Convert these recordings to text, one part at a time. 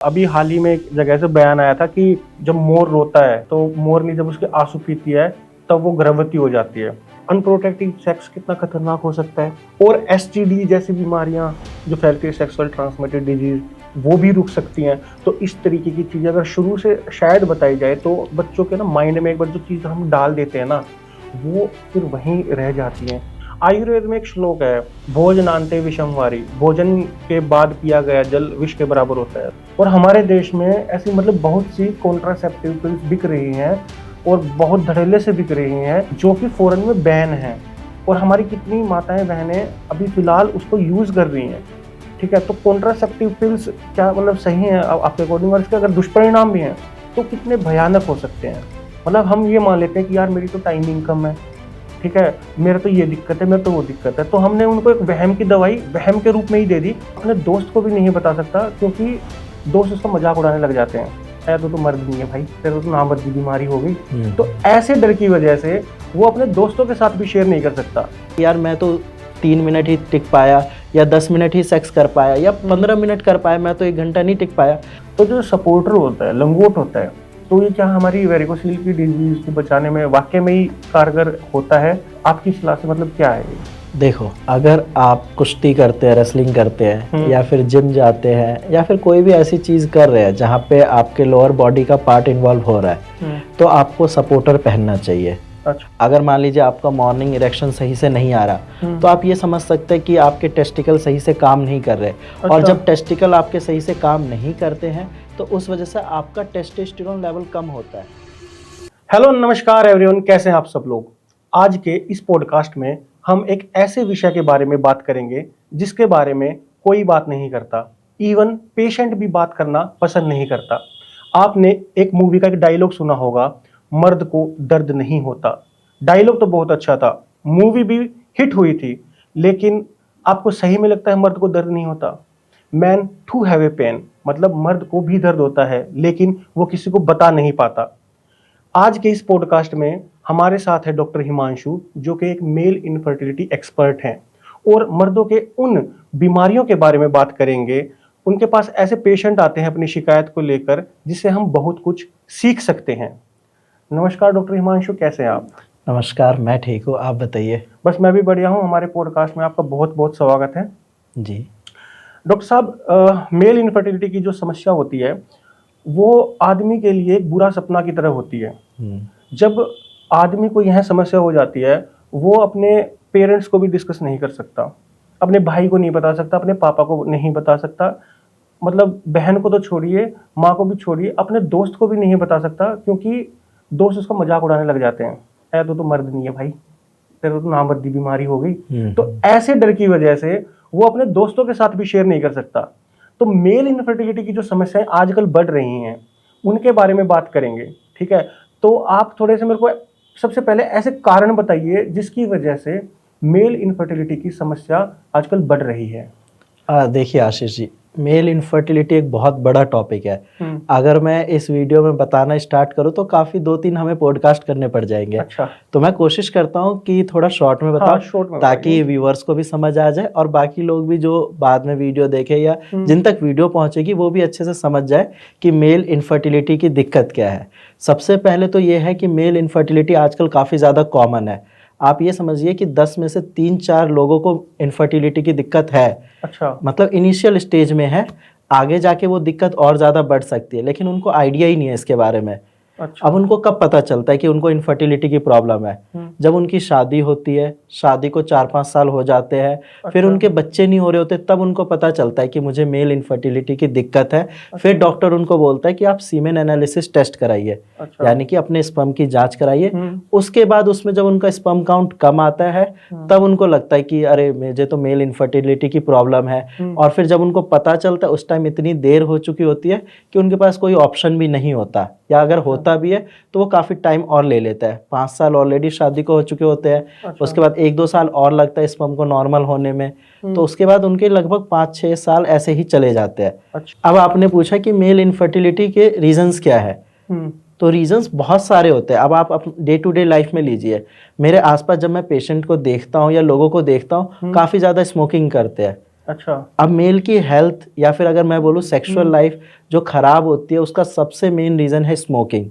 अभी हाल ही में एक जगह से बयान आया था कि जब मोर रोता है तो मोरनी जब उसके आंसू पीती है तब वो गर्भवती हो जाती है। अनप्रोटेक्टेड सेक्स कितना खतरनाक हो सकता है। और एसटीडी जैसी बीमारियां जो फैलती है, सेक्सुअल ट्रांसमिटेड डिजीज, वो भी रुक सकती हैं। तो इस तरीके की चीजें अगर शुरू से शायद बताई जाए तो बच्चों के ना माइंड में एक बार जो चीज हम डाल देते हैं ना, वो फिर वहीं रह जाती है। आयुर्वेद में एक श्लोक है, भोजनान्ते विषमवारी, भोजन के बाद पिया गया जल विष के बराबर होता है। और हमारे देश में ऐसी बहुत सी कॉन्ट्रासेप्टिव पिल्स बिक रही हैं और बहुत धड़ल्ले से बिक रही हैं जो कि फॉरेन में बैन है। और हमारी कितनी माताएं बहनें अभी फिलहाल उसको यूज कर रही हैं। ठीक है, तो कॉन्ट्रासेप्टिव पिल्स क्या सही है आपके अकॉर्डिंग, और इसके अगर दुष्परिणाम भी हैं तो कितने भयानक हो सकते हैं। हम ये मान लेते हैं कि यार मेरी तो टाइमिंग कम है, ठीक है, मेरा तो ये दिक्कत है, मेरा तो वो दिक्कत है, तो हमने उनको एक वहम की दवाई वहम के रूप में ही दे दी। अपने दोस्त को भी नहीं बता सकता क्योंकि दोस्त उसका मजाक उड़ाने लग जाते हैं, तो मर्द नहीं है भाई, तेरे तो नामर्दी बीमारी हो गई। तो ऐसे डर की वजह से वो अपने दोस्तों के साथ भी शेयर नहीं कर सकता। यार मैं तो 3 मिनट ही टिक पाया, या 10 मिनट ही सेक्स कर पाया, या 15 मिनट कर पाया, मैं तो 1 घंटा नहीं टिक पाया। तो जो सपोर्टर होता है, लंगोट होता है, तो ये क्या हमारी वेरिकोसील की डिजीज को बचाने में वाकई में ही कारगर होता है? आपकी सलाह से क्या है ये? देखो, अगर आप कुश्ती करते हैं, रेसलिंग करते हैं, या फिर जिम जाते हैं, या फिर कोई भी ऐसी चीज़ कर रहे हैं जहाँ पे आपके लोअर बॉडी का पार्ट इन्वॉल्व हो रहा है, तो आपको सपोर्टर पहनना चाहिए। अच्छा। अगर मान लीजिए आपका मॉर्निंग इरेक्शन सही से नहीं आ रहा, तो आप ये समझ सकते हैं कि आपके टेस्टिकल सही से काम नहीं कर रहे। अच्छा। और जब टेस्टिकल आपके सही से काम नहीं करते हैं तो उस वजह से आपका टेस्टोस्टेरोन लेवल कम होता है। हेलो, नमस्कार एवरीवन, कैसे हैं आप सब लोग। आज के इस पॉडकास्ट में हम एक ऐसे विषय के बारे में बात करेंगे जिसके बारे में कोई बात नहीं करता, इवन पेशेंट भी बात करना पसंद नहीं करता। आपने एक मूवी का एक डायलॉग सुना होगा, मर्द को दर्द नहीं होता। डायलॉग तो बहुत अच्छा था, मूवी भी हिट हुई थी, लेकिन आपको सही में लगता है मर्द को दर्द नहीं होता? Man too have a pain, मर्द को भी दर्द होता है लेकिन वो किसी को बता नहीं पाता। आज के इस पॉडकास्ट में हमारे साथ है डॉक्टर हिमांशु, जो कि एक मेल इनफर्टिलिटी एक्सपर्ट हैं और मर्दों के उन बीमारियों के बारे में बात करेंगे। उनके पास ऐसे पेशेंट आते हैं अपनी शिकायत को लेकर जिससे हम बहुत कुछ सीख सकते हैं। नमस्कार डॉक्टर हिमांशु, कैसे हैं आप? नमस्कार, मैं ठीक हूँ, आप बताइए। बस मैं भी बढ़िया हूँ। हमारे पॉडकास्ट में आपका बहुत बहुत स्वागत है जी। डॉक्टर साहब, मेल इनफर्टिलिटी की जो समस्या होती है वो आदमी के लिए एक बुरा सपना की तरह होती है। जब आदमी को यह समस्या हो जाती है, वो अपने पेरेंट्स को भी डिस्कस नहीं कर सकता, अपने भाई को नहीं बता सकता, अपने पापा को नहीं बता सकता, बहन को तो छोड़िए, माँ को भी छोड़िए, अपने दोस्त को भी नहीं बता सकता क्योंकि दोस्त उसका मजाक उड़ाने लग जाते हैं, तो मर्द नहीं है भाई, तेरे तो नामर्दी बीमारी हो गई। तो ऐसे डर की वजह से वो अपने दोस्तों के साथ भी शेयर नहीं कर सकता। तो मेल इनफर्टिलिटी की जो समस्याएं आजकल बढ़ रही हैं उनके बारे में बात करेंगे, ठीक है? तो आप थोड़े से मेरे को सबसे पहले ऐसे कारण बताइए जिसकी वजह से मेल इनफर्टिलिटी की समस्या आजकल बढ़ रही है। देखिए आशीष जी, मेल इनफर्टिलिटी एक बहुत बड़ा टॉपिक है। अगर मैं इस वीडियो में बताना स्टार्ट करूं तो काफ़ी 2-3 हमें पॉडकास्ट करने पड़ जाएंगे। अच्छा। तो मैं कोशिश करता हूं कि थोड़ा शॉर्ट में बताऊं, शॉर्ट में, ताकि व्यूअर्स को भी समझ आ जाए और बाकी लोग भी जो बाद में वीडियो देखे या जिन तक वीडियो पहुंचेगी वो भी अच्छे से समझ जाए कि मेल इनफर्टिलिटी की दिक्कत क्या है। सबसे पहले तो ये है कि मेल इनफर्टिलिटी आजकल काफ़ी ज़्यादा कॉमन है। आप ये समझिए कि 10 में से 3-4 लोगों को इनफर्टिलिटी की दिक्कत है। अच्छा। इनिशियल स्टेज में है, आगे जाके वो दिक्कत और ज़्यादा बढ़ सकती है, लेकिन उनको आइडिया ही नहीं है इसके बारे में। अच्छा। अब उनको कब पता चलता है कि उनको इनफर्टिलिटी की प्रॉब्लम है? जब उनकी शादी होती है, शादी को 4-5 साल हो जाते हैं। अच्छा। फिर उनके बच्चे नहीं हो रहे होते, तब उनको पता चलता है कि मुझे मेल इनफर्टिलिटी की दिक्कत है। अच्छा। फिर डॉक्टर उनको बोलता है कि आप सीमेन एनालिसिस टेस्ट कराइए। अच्छा। यानी कि अपने स्पर्म की जांच कराइए। उसके बाद उसमें जब उनका स्पर्म काउंट कम आता है तब उनको लगता है कि अरे मुझे तो मेल इनफर्टिलिटी की प्रॉब्लम है। और फिर जब उनको पता चलता है उस टाइम इतनी देर हो चुकी होती है कि उनके पास कोई ऑप्शन भी नहीं होता, या अगर होता भी है तो वो काफ़ी टाइम और ले लेता है। 5 साल ऑलरेडी शादी को हो चुके होते हैं। अच्छा। उसके बाद 1-2 साल और लगता है स्पर्म को नॉर्मल होने में। तो उसके बाद उनके लगभग 5-6 साल ऐसे ही चले जाते हैं। अच्छा। अब आपने पूछा कि मेल इनफर्टिलिटी के रीजंस क्या है, तो रीजंस बहुत सारे होते हैं। अब आप डे टू डे लाइफ में लीजिए, मेरे आसपास जब मैं पेशेंट को देखता हूँ या लोगों को देखता हूँ, काफ़ी ज़्यादा स्मोकिंग करते हैं। अच्छा। अब मेल की हेल्थ या फिर अगर मैं बोलूँ सेक्सुअल लाइफ जो खराब होती है उसका सबसे मेन रीजन है स्मोकिंग।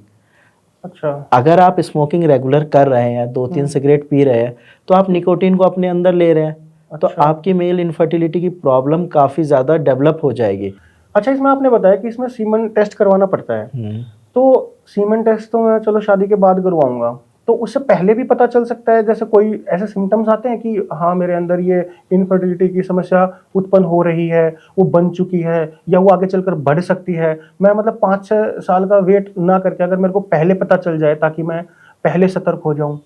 अच्छा। अगर आप स्मोकिंग रेगुलर कर रहे हैं, 2-3 सिगरेट पी रहे हैं, तो आप निकोटीन को अपने अंदर ले रहे हैं, तो अच्छा। आपकी मेल इनफर्टिलिटी की प्रॉब्लम काफी ज्यादा डेवलप हो जाएगी। अच्छा, इसमें आपने बताया कि इसमें सीमन टेस्ट करवाना पड़ता है, तो सीमन टेस्ट तो मैं चलो शादी के बाद करवाऊंगा, तो उससे पहले भी पता चल सकता है, जैसे कोई ऐसे सिम्टम्स आते हैं कि हाँ मेरे अंदर ये इनफर्टिलिटी की समस्या उत्पन्न हो रही है, वो बन चुकी है, या वो आगे चलकर बढ़ सकती है। मैं मतलब 5-6 साल का वेट ना करके अगर मेरे को पहले पता चल जाए ताकि मैं पहले सतर्क हो जाऊं।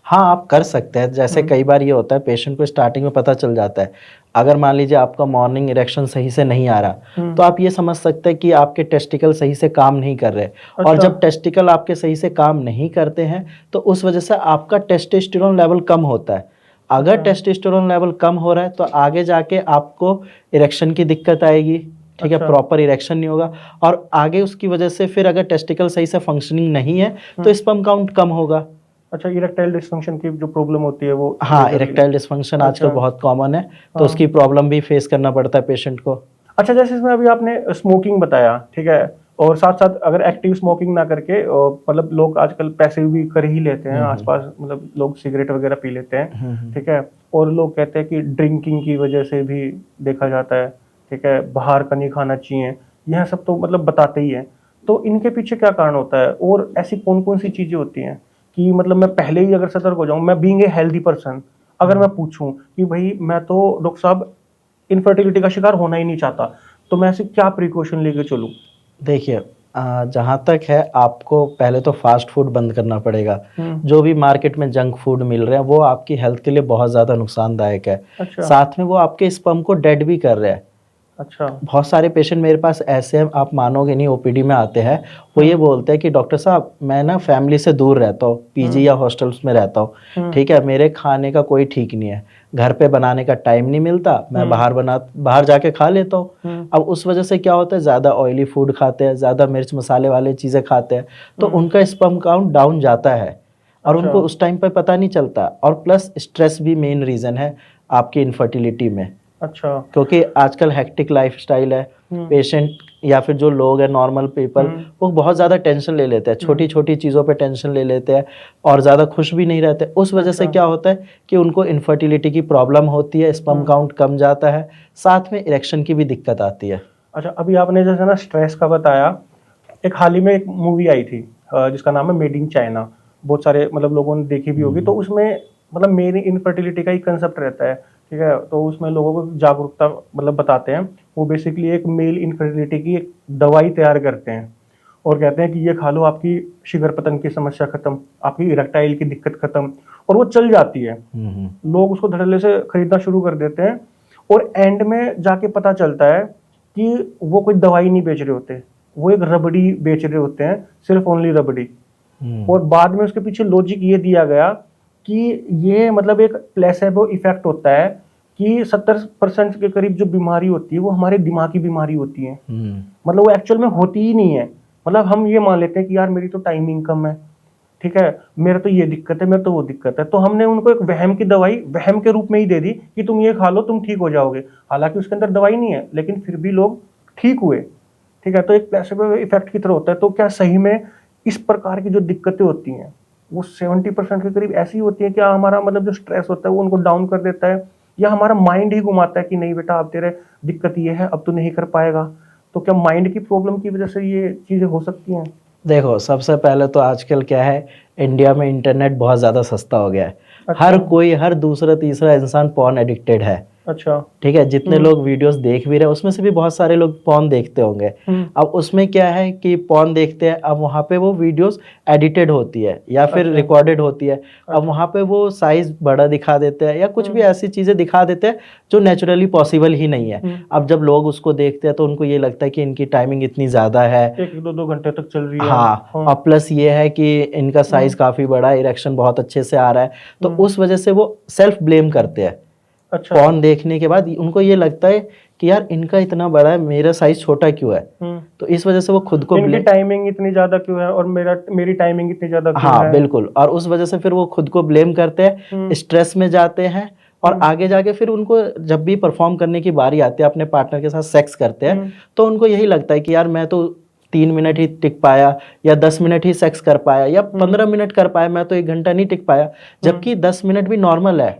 हाँ, आप कर सकते हैं। जैसे कई बार ये होता है पेशेंट को स्टार्टिंग में पता चल जाता है, अगर मान लीजिए आपका मॉर्निंग इरेक्शन सही से नहीं आ रहा, तो आप ये समझ सकते हैं कि आपके टेस्टिकल सही से काम नहीं कर रहे। और अच्छा। जब टेस्टिकल आपके सही से काम नहीं करते हैं तो उस वजह से आपका टेस्टोस्टेरोन लेवल कम होता है। अगर अच्छा। टेस्टोस्टेरोन लेवल कम हो रहा है तो आगे जाके आपको इरेक्शन की दिक्कत आएगी, ठीक है, अच्छा। प्रॉपर इरेक्शन नहीं होगा, और आगे उसकी वजह से फिर अगर टेस्टिकल सही से फंक्शनिंग नहीं है तो स्पर्म काउंट कम होगा। अच्छा, इरेक्टाइल डिस्फंक्शन की जो प्रॉब्लम होती है वो हाँ, मेजरली। इरेक्टाइल डिस्फंक्शन आजकल अच्छा। बहुत कॉमन है, तो हाँ। उसकी प्रॉब्लम भी फेस करना पड़ता है पेशेंट को। अच्छा, जैसे इसमें अभी आपने स्मोकिंग बताया, ठीक है, और साथ साथ अगर एक्टिव स्मोकिंग ना करके मतलब लोग आजकल पैसिव भी कर ही लेते हैं, आसपास मतलब लोग सिगरेट वगैरह पी लेते हैं, ठीक है, और लोग कहते हैं कि ड्रिंकिंग की वजह से भी देखा जाता है, ठीक है, बाहर का नहीं खाना चाहिए, यह सब तो मतलब बताते ही हैं। तो इनके पीछे क्या कारण होता है, और ऐसी कौन कौन सी चीजें होती हैं कि मतलब मैं पहले ही अगर सतर्क हो जाऊं, मैं बीइंग ए हेल्दी पर्सन अगर मैं पूछूं कि भाई मैं तो डॉक्टर साहब इनफर्टिलिटी का शिकार होना ही नहीं चाहता, तो मैं ऐसे क्या प्रिकॉशन लेके चलूं? देखिए, जहाँ तक है आपको पहले तो फास्ट फूड बंद करना पड़ेगा। हम्म। जो भी मार्केट में जंक फूड मिल रहे हैं वो आपकी हेल्थ के लिए बहुत ज़्यादा नुकसानदायक है। अच्छा। साथ में वो आपके स्पर्म को डेड भी कर रहे हैं। अच्छा। बहुत सारे पेशेंट मेरे पास ऐसे हैं, आप मानोगे नहीं, ओपीडी में आते हैं, वो ये बोलते हैं कि डॉक्टर साहब मैं ना फैमिली से दूर रहता हूँ, पीजी या हॉस्टल्स में रहता हूँ, ठीक है, मेरे खाने का कोई ठीक नहीं है, घर पे बनाने का टाइम नहीं मिलता, मैं बाहर जाके खा लेता हूँ। अब उस वजह से क्या होता है, ज़्यादा ऑयली फूड खाते हैं, ज़्यादा मिर्च मसाले वाले चीज़ें खाते हैं, तो उनका स्पर्म काउंट डाउन जाता है और अच्छा। उनको उस टाइम पे पता नहीं चलता। और प्लस स्ट्रेस भी मेन रीज़न है आपकी इनफर्टिलिटी में, अच्छा। क्योंकि आजकल हेक्टिक लाइफस्टाइल है। पेशेंट या फिर जो लोग हैं नॉर्मल पीपल, वो बहुत ज़्यादा टेंशन ले लेते हैं, छोटी छोटी चीज़ों पे टेंशन ले लेते हैं और ज़्यादा खुश भी नहीं रहते। उस वजह से क्या होता है कि उनको इनफर्टिलिटी की प्रॉब्लम होती है, स्पर्म काउंट कम जाता है, साथ में इरेक्शन की भी दिक्कत आती है। अच्छा, अभी आपने जैसे ना स्ट्रेस का बताया, एक हाल ही में एक मूवी आई थी जिसका नाम है मेड इन चाइना, बहुत सारे मतलब लोगों ने देखी भी होगी। तो उसमें मतलब मेन इनफर्टिलिटी का ही कंसेप्ट रहता है, ठीक है, तो उसमें लोगों को जागरूकता मतलब बताते हैं। वो बेसिकली एक मेल इनफर्टिलिटी की एक दवाई तैयार करते हैं और कहते हैं कि ये खा लो, आपकी शिगर पतन की समस्या खत्म, आपकी इरेक्टाइल की दिक्कत खत्म, और वो चल जाती है। लोग उसको धड़ल्ले से खरीदना शुरू कर देते हैं और एंड में जाके पता चलता है कि वो कोई दवाई नहीं बेच रहे होते, वो एक रबड़ी बेच रहे होते हैं, सिर्फ ओनली रबड़ी। और बाद में उसके पीछे लॉजिक ये दिया गया कि ये मतलब एक प्लेसेबो इफेक्ट होता है कि 70% के करीब जो बीमारी होती है वो हमारे दिमाग की बीमारी होती है, मतलब वो एक्चुअल में होती ही नहीं है। मतलब हम ये मान लेते हैं कि यार मेरी तो टाइमिंग कम है, ठीक है, मेरा तो ये दिक्कत है, मेरा तो वो दिक्कत है, तो हमने उनको एक वहम की दवाई वहम के रूप में ही दे दी कि तुम ये खा लो तुम ठीक हो जाओगे, हालांकि उसके अंदर दवाई नहीं है, लेकिन फिर भी लोग ठीक हुए, ठीक है। तो एक प्लेसेबो इफेक्ट की तरह होता है। तो क्या सही में इस प्रकार की जो दिक्कतें होती हैं वो 70% के करीब ऐसी होती है कि हमारा मतलब जो स्ट्रेस होता है वो उनको डाउन कर देता है, या हमारा माइंड ही घुमाता है कि नहीं बेटा अब तेरे दिक्कत ये है, अब तू नहीं कर पाएगा? तो क्या माइंड की प्रॉब्लम की वजह से ये चीजें हो सकती हैं? देखो, सबसे पहले तो आजकल क्या है, इंडिया में इंटरनेट बहुत ज़्यादा सस्ता हो गया है। अच्छा। हर कोई, हर दूसरा तीसरा इंसान पॉर्न एडिक्टेड है, अच्छा। ठीक है। जितने लोग वीडियोस देख भी रहे हैं उसमें से भी बहुत सारे लोग पॉर्न देखते होंगे। अब उसमें क्या है कि पॉर्न देखते हैं, अब वहाँ पे वो वीडियोस एडिटेड होती है या फिर अच्छा। रिकॉर्डेड होती है, अब वहाँ पे वो साइज बड़ा दिखा देते हैं या कुछ भी ऐसी चीज़ें दिखा देते हैं जो नेचुरली पॉसिबल ही नहीं है। अब जब लोग उसको देखते हैं तो उनको ये लगता है कि इनकी टाइमिंग इतनी ज़्यादा है, 1-2 घंटे तक चल रही है। हाँ, और प्लस ये है कि इनका साइज काफ़ी बड़ा है, इरेक्शन बहुत अच्छे से आ रहा है, तो उस वजह से वो सेल्फ ब्लेम करते हैं। अच्छा। पॉर्न देखने के बाद उनको ये लगता है कि यार इनका इतना बड़ा है, मेरा साइज छोटा क्यों है, तो इस वजह से वो खुद को इनकी टाइमिंग इतनी ज्यादा क्यों है और मेरी टाइमिंग इतनी ज्यादा क्यों हाँ है? बिल्कुल, और उस वजह से फिर वो खुद को ब्लेम करते हैं, स्ट्रेस में जाते हैं और आगे जाके फिर उनको जब भी परफॉर्म करने की बारी आती है, अपने पार्टनर के साथ सेक्स करते हैं, तो उनको यही लगता है कि यार मैं तो 3 मिनट ही टिक पाया, या 10 मिनट ही सेक्स कर पाया, या 15 मिनट कर पाया, मैं तो 1 घंटा नहीं टिक पाया। जबकि 10 मिनट भी नॉर्मल है।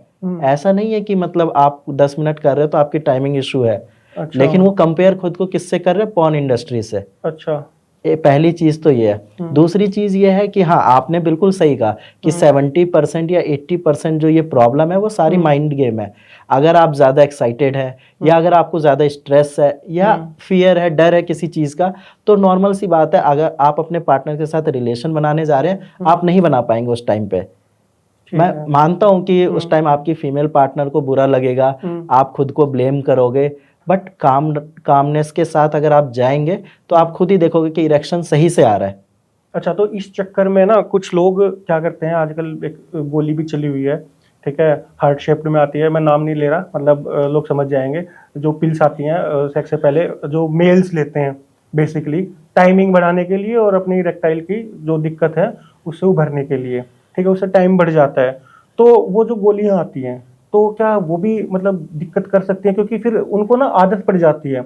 ऐसा नहीं है कि मतलब आप 10 मिनट कर रहे हो तो आपकी टाइमिंग इशू है। अच्छा। लेकिन वो कंपेयर खुद को किससे कर रहे हैं? पॉर्न इंडस्ट्री से। अच्छा। ये पहली चीज तो ये है। दूसरी चीज ये है कि हाँ, आपने बिल्कुल सही कहा कि 70% या 80% जो ये प्रॉब्लम है वो सारी माइंड गेम है। अगर आप ज्यादा एक्साइटेड है, या अगर आपको ज्यादा स्ट्रेस है, या फियर है, डर है किसी चीज का, तो नॉर्मल सी बात है, अगर आप अपने पार्टनर के साथ रिलेशन बनाने जा रहे हैं, आप नहीं बना पाएंगे उस टाइम पे। मैं मानता हूं कि उस टाइम आपकी फीमेल पार्टनर को बुरा लगेगा, आप खुद को ब्लेम करोगे, बट कामनेस के साथ अगर आप जाएंगे तो आप खुद ही देखोगे कि इरेक्शन सही से आ रहा है। अच्छा, तो इस चक्कर में ना कुछ लोग क्या करते हैं, आजकल एक गोली भी चली हुई है, ठीक है, हार्ट शेप्ड में आती है, मैं नाम नहीं ले रहा, मतलब लोग समझ जाएंगे, जो पिल्स आती हैं सेक्स से पहले, जो मेल्स लेते हैं बेसिकली टाइमिंग बढ़ाने के लिए और अपनी इरेक्टाइल की जो दिक्कत है उससे उभरने के लिए, ठीक है, उससे टाइम बढ़ जाता है। तो वो जो गोलियां आती हैं, तो क्या वो भी मतलब दिक्कत कर सकती हैं? क्योंकि फिर उनको ना आदत पड़ जाती है,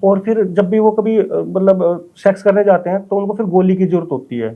और फिर जब भी वो कभी मतलब सेक्स करने जाते हैं तो उनको फिर गोली की जरूरत होती है,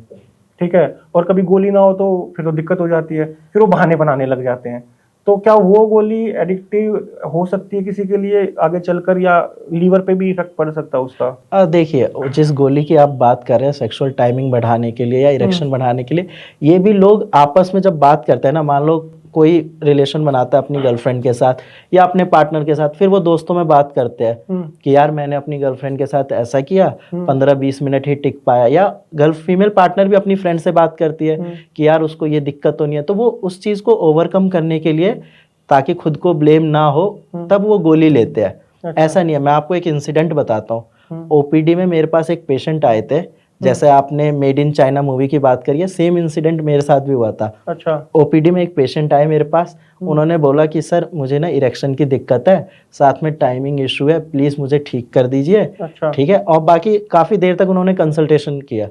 ठीक है, और कभी गोली ना हो तो फिर तो दिक्कत हो जाती है, फिर वो बहाने बनाने लग जाते हैं। तो क्या वो गोली एडिक्टिव हो सकती है किसी के लिए आगे चलकर, या लीवर पे भी इफेक्ट पड़ सकता है उसका? देखिए, जिस गोली की आप बात कर रहे हैं सेक्सुअल टाइमिंग बढ़ाने के लिए या इरेक्शन बढ़ाने के लिए, ये भी लोग आपस में जब बात करते हैं ना, मान लो कोई रिलेशन बनाता है अपनी गर्लफ्रेंड के साथ या अपने पार्टनर के साथ, फिर वो दोस्तों में बात करते हैं कि यार मैंने अपनी गर्लफ्रेंड के साथ ऐसा किया, 15-20 मिनट ही टिक पाया, या गर्ल फीमेल पार्टनर भी अपनी फ्रेंड से बात करती है कि यार उसको ये दिक्कत तो नहीं है, तो वो उस चीज को ओवरकम करने के लिए, ताकि खुद को ब्लेम ना हो, तब वो गोली लेते हैं। अच्छा। ऐसा नहीं है। मैं आपको एक इंसिडेंट बताता हूँ। ओपीडी में मेरे पास एक पेशेंट आए थे, जैसे आपने मेड इन चाइना मूवी की बात करी है, सेम इंसिडेंट मेरे साथ भी हुआ था। अच्छा। ओपीडी में एक पेशेंट आए मेरे पास, उन्होंने बोला कि सर मुझे ना इरेक्शन की दिक्कत है, साथ में टाइमिंग इशू है, प्लीज मुझे ठीक कर दीजिए। अच्छा। ठीक है, और बाकी काफी देर तक उन्होंने कंसल्टेशन किया।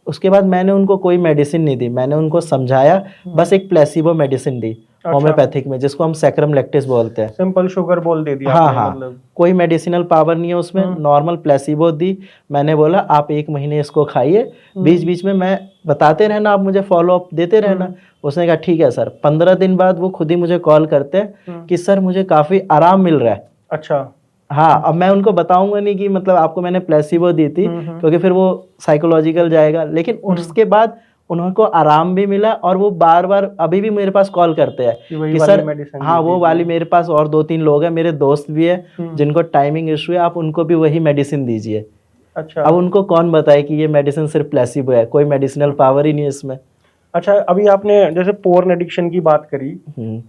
उसके बाद मैंने उनको कोई मेडिसिन नहीं दी, मैंने उनको समझाया, बस एक प्लेसिबो मेडिसिन दी, होम्योपैथिक में, जिसको हम सैक्रम लैक्टिस बोलते हैं। सिंपल शुगर बोल दे दिया हाँ आपने, हाँ, मतलब कोई मेडिसिनल पावर नहीं है उसमें, नॉर्मल प्लेसिबो दी। मैंने बोला आप 1 महीने इसको खाइए, बीच बीच में मैं बताते रहना, आप मुझे फॉलो अप देते रहना। उसने कहा ठीक है सर। 15 दिन बाद वो खुद ही मुझे कॉल करते हैं कि सर मुझे काफी आराम मिल रहा है। अच्छा। हाँ, अब मैं उनको बताऊंगा नहीं कि मतलब आपको मैंने प्लेसिबो दी थी, क्योंकि फिर वो साइकोलॉजिकल जाएगा, लेकिन उसके बाद उनको आराम भी मिला, और वो बार बार अभी भी मेरे पास कॉल करते हैं कि सर हाँ वो वाली, मेरे पास और 2-3 लोग हैं, मेरे दोस्त भी है जिनको टाइमिंग इशू है, आप उनको भी वही मेडिसिन दीजिए। अच्छा। अब उनको कौन बताए कि ये मेडिसिन सिर्फ प्लेसिबो है, कोई मेडिसिनल पावर ही नहीं है इसमें। अच्छा, अभी आपने जैसे पोर्न एडिक्शन की बात करी,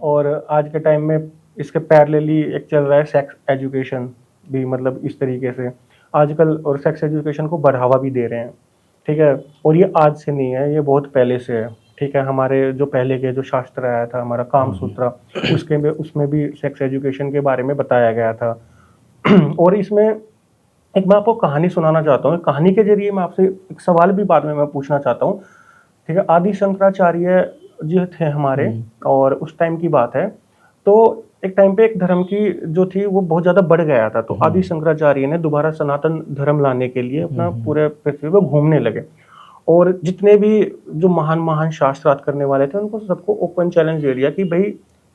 और आज के टाइम में इसके पैरेलली एक चल रहा है सेक्स एजुकेशन भी, मतलब इस तरीके से आजकल, और सेक्स एजुकेशन को बढ़ावा भी दे रहे हैं, ठीक है, और ये आज से नहीं है, ये बहुत पहले से है, ठीक है, हमारे जो पहले के जो शास्त्र आया था, हमारा काम सूत्र, उसके में उसमें भी सेक्स एजुकेशन के बारे में बताया गया था। और इसमें एक मैं आपको कहानी सुनाना चाहता हूँ, कहानी के जरिए मैं आपसे एक सवाल भी बाद में मैं पूछना चाहता हूँ, ठीक है। आदि शंकराचार्य जी थे हमारे, और उस टाइम की बात है, तो एक टाइम पे एक धर्म की जो थी वो बहुत ज्यादा बढ़ गया था, तो आदि शंकराचार्य ने दोबारा सनातन धर्म लाने के लिए अपना पूरे पृथ्वी पर घूमने लगे, और जितने भी जो महान महान शास्त्रार्थ करने वाले थे उनको सबको ओपन चैलेंज दे दिया कि भाई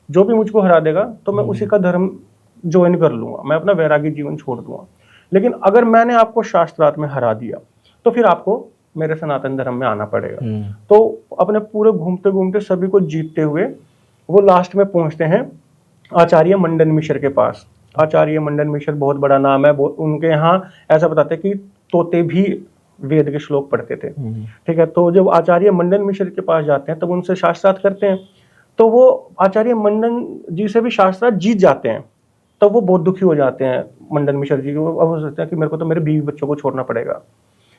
जो भी मुझको हरा देगा तो मैं उसी का धर्म ज्वाइन कर लूंगा, मैं अपना वैरागी जीवन छोड़ दूंगा, लेकिन अगर मैंने आपको शास्त्रार्थ में हरा दिया तो फिर आपको मेरे सनातन धर्म में आना पड़ेगा। तो अपने पूरे घूमते घूमते सभी को जीतते हुए वो लास्ट में पहुंचते हैं आचार्य मंडन मिश्र के पास। आचार्य मंडन मिश्र बहुत बड़ा नाम है, उनके यहाँ ऐसा बताते हैं कि तोते भी वेद के श्लोक पढ़ते थे, ठीक है। तो जब आचार्य मंडन मिश्र के पास जाते हैं तब उनसे शास्त्रार्थ करते हैं, तो वो आचार्य मंडन जी से भी शास्त्रार्थ जीत जाते हैं, तब वो बहुत दुखी हो जाते हैं मंडन मिश्र जी। अब हो सकता है कि मेरे को तो मेरे बीवी बच्चों को छोड़ना पड़ेगा,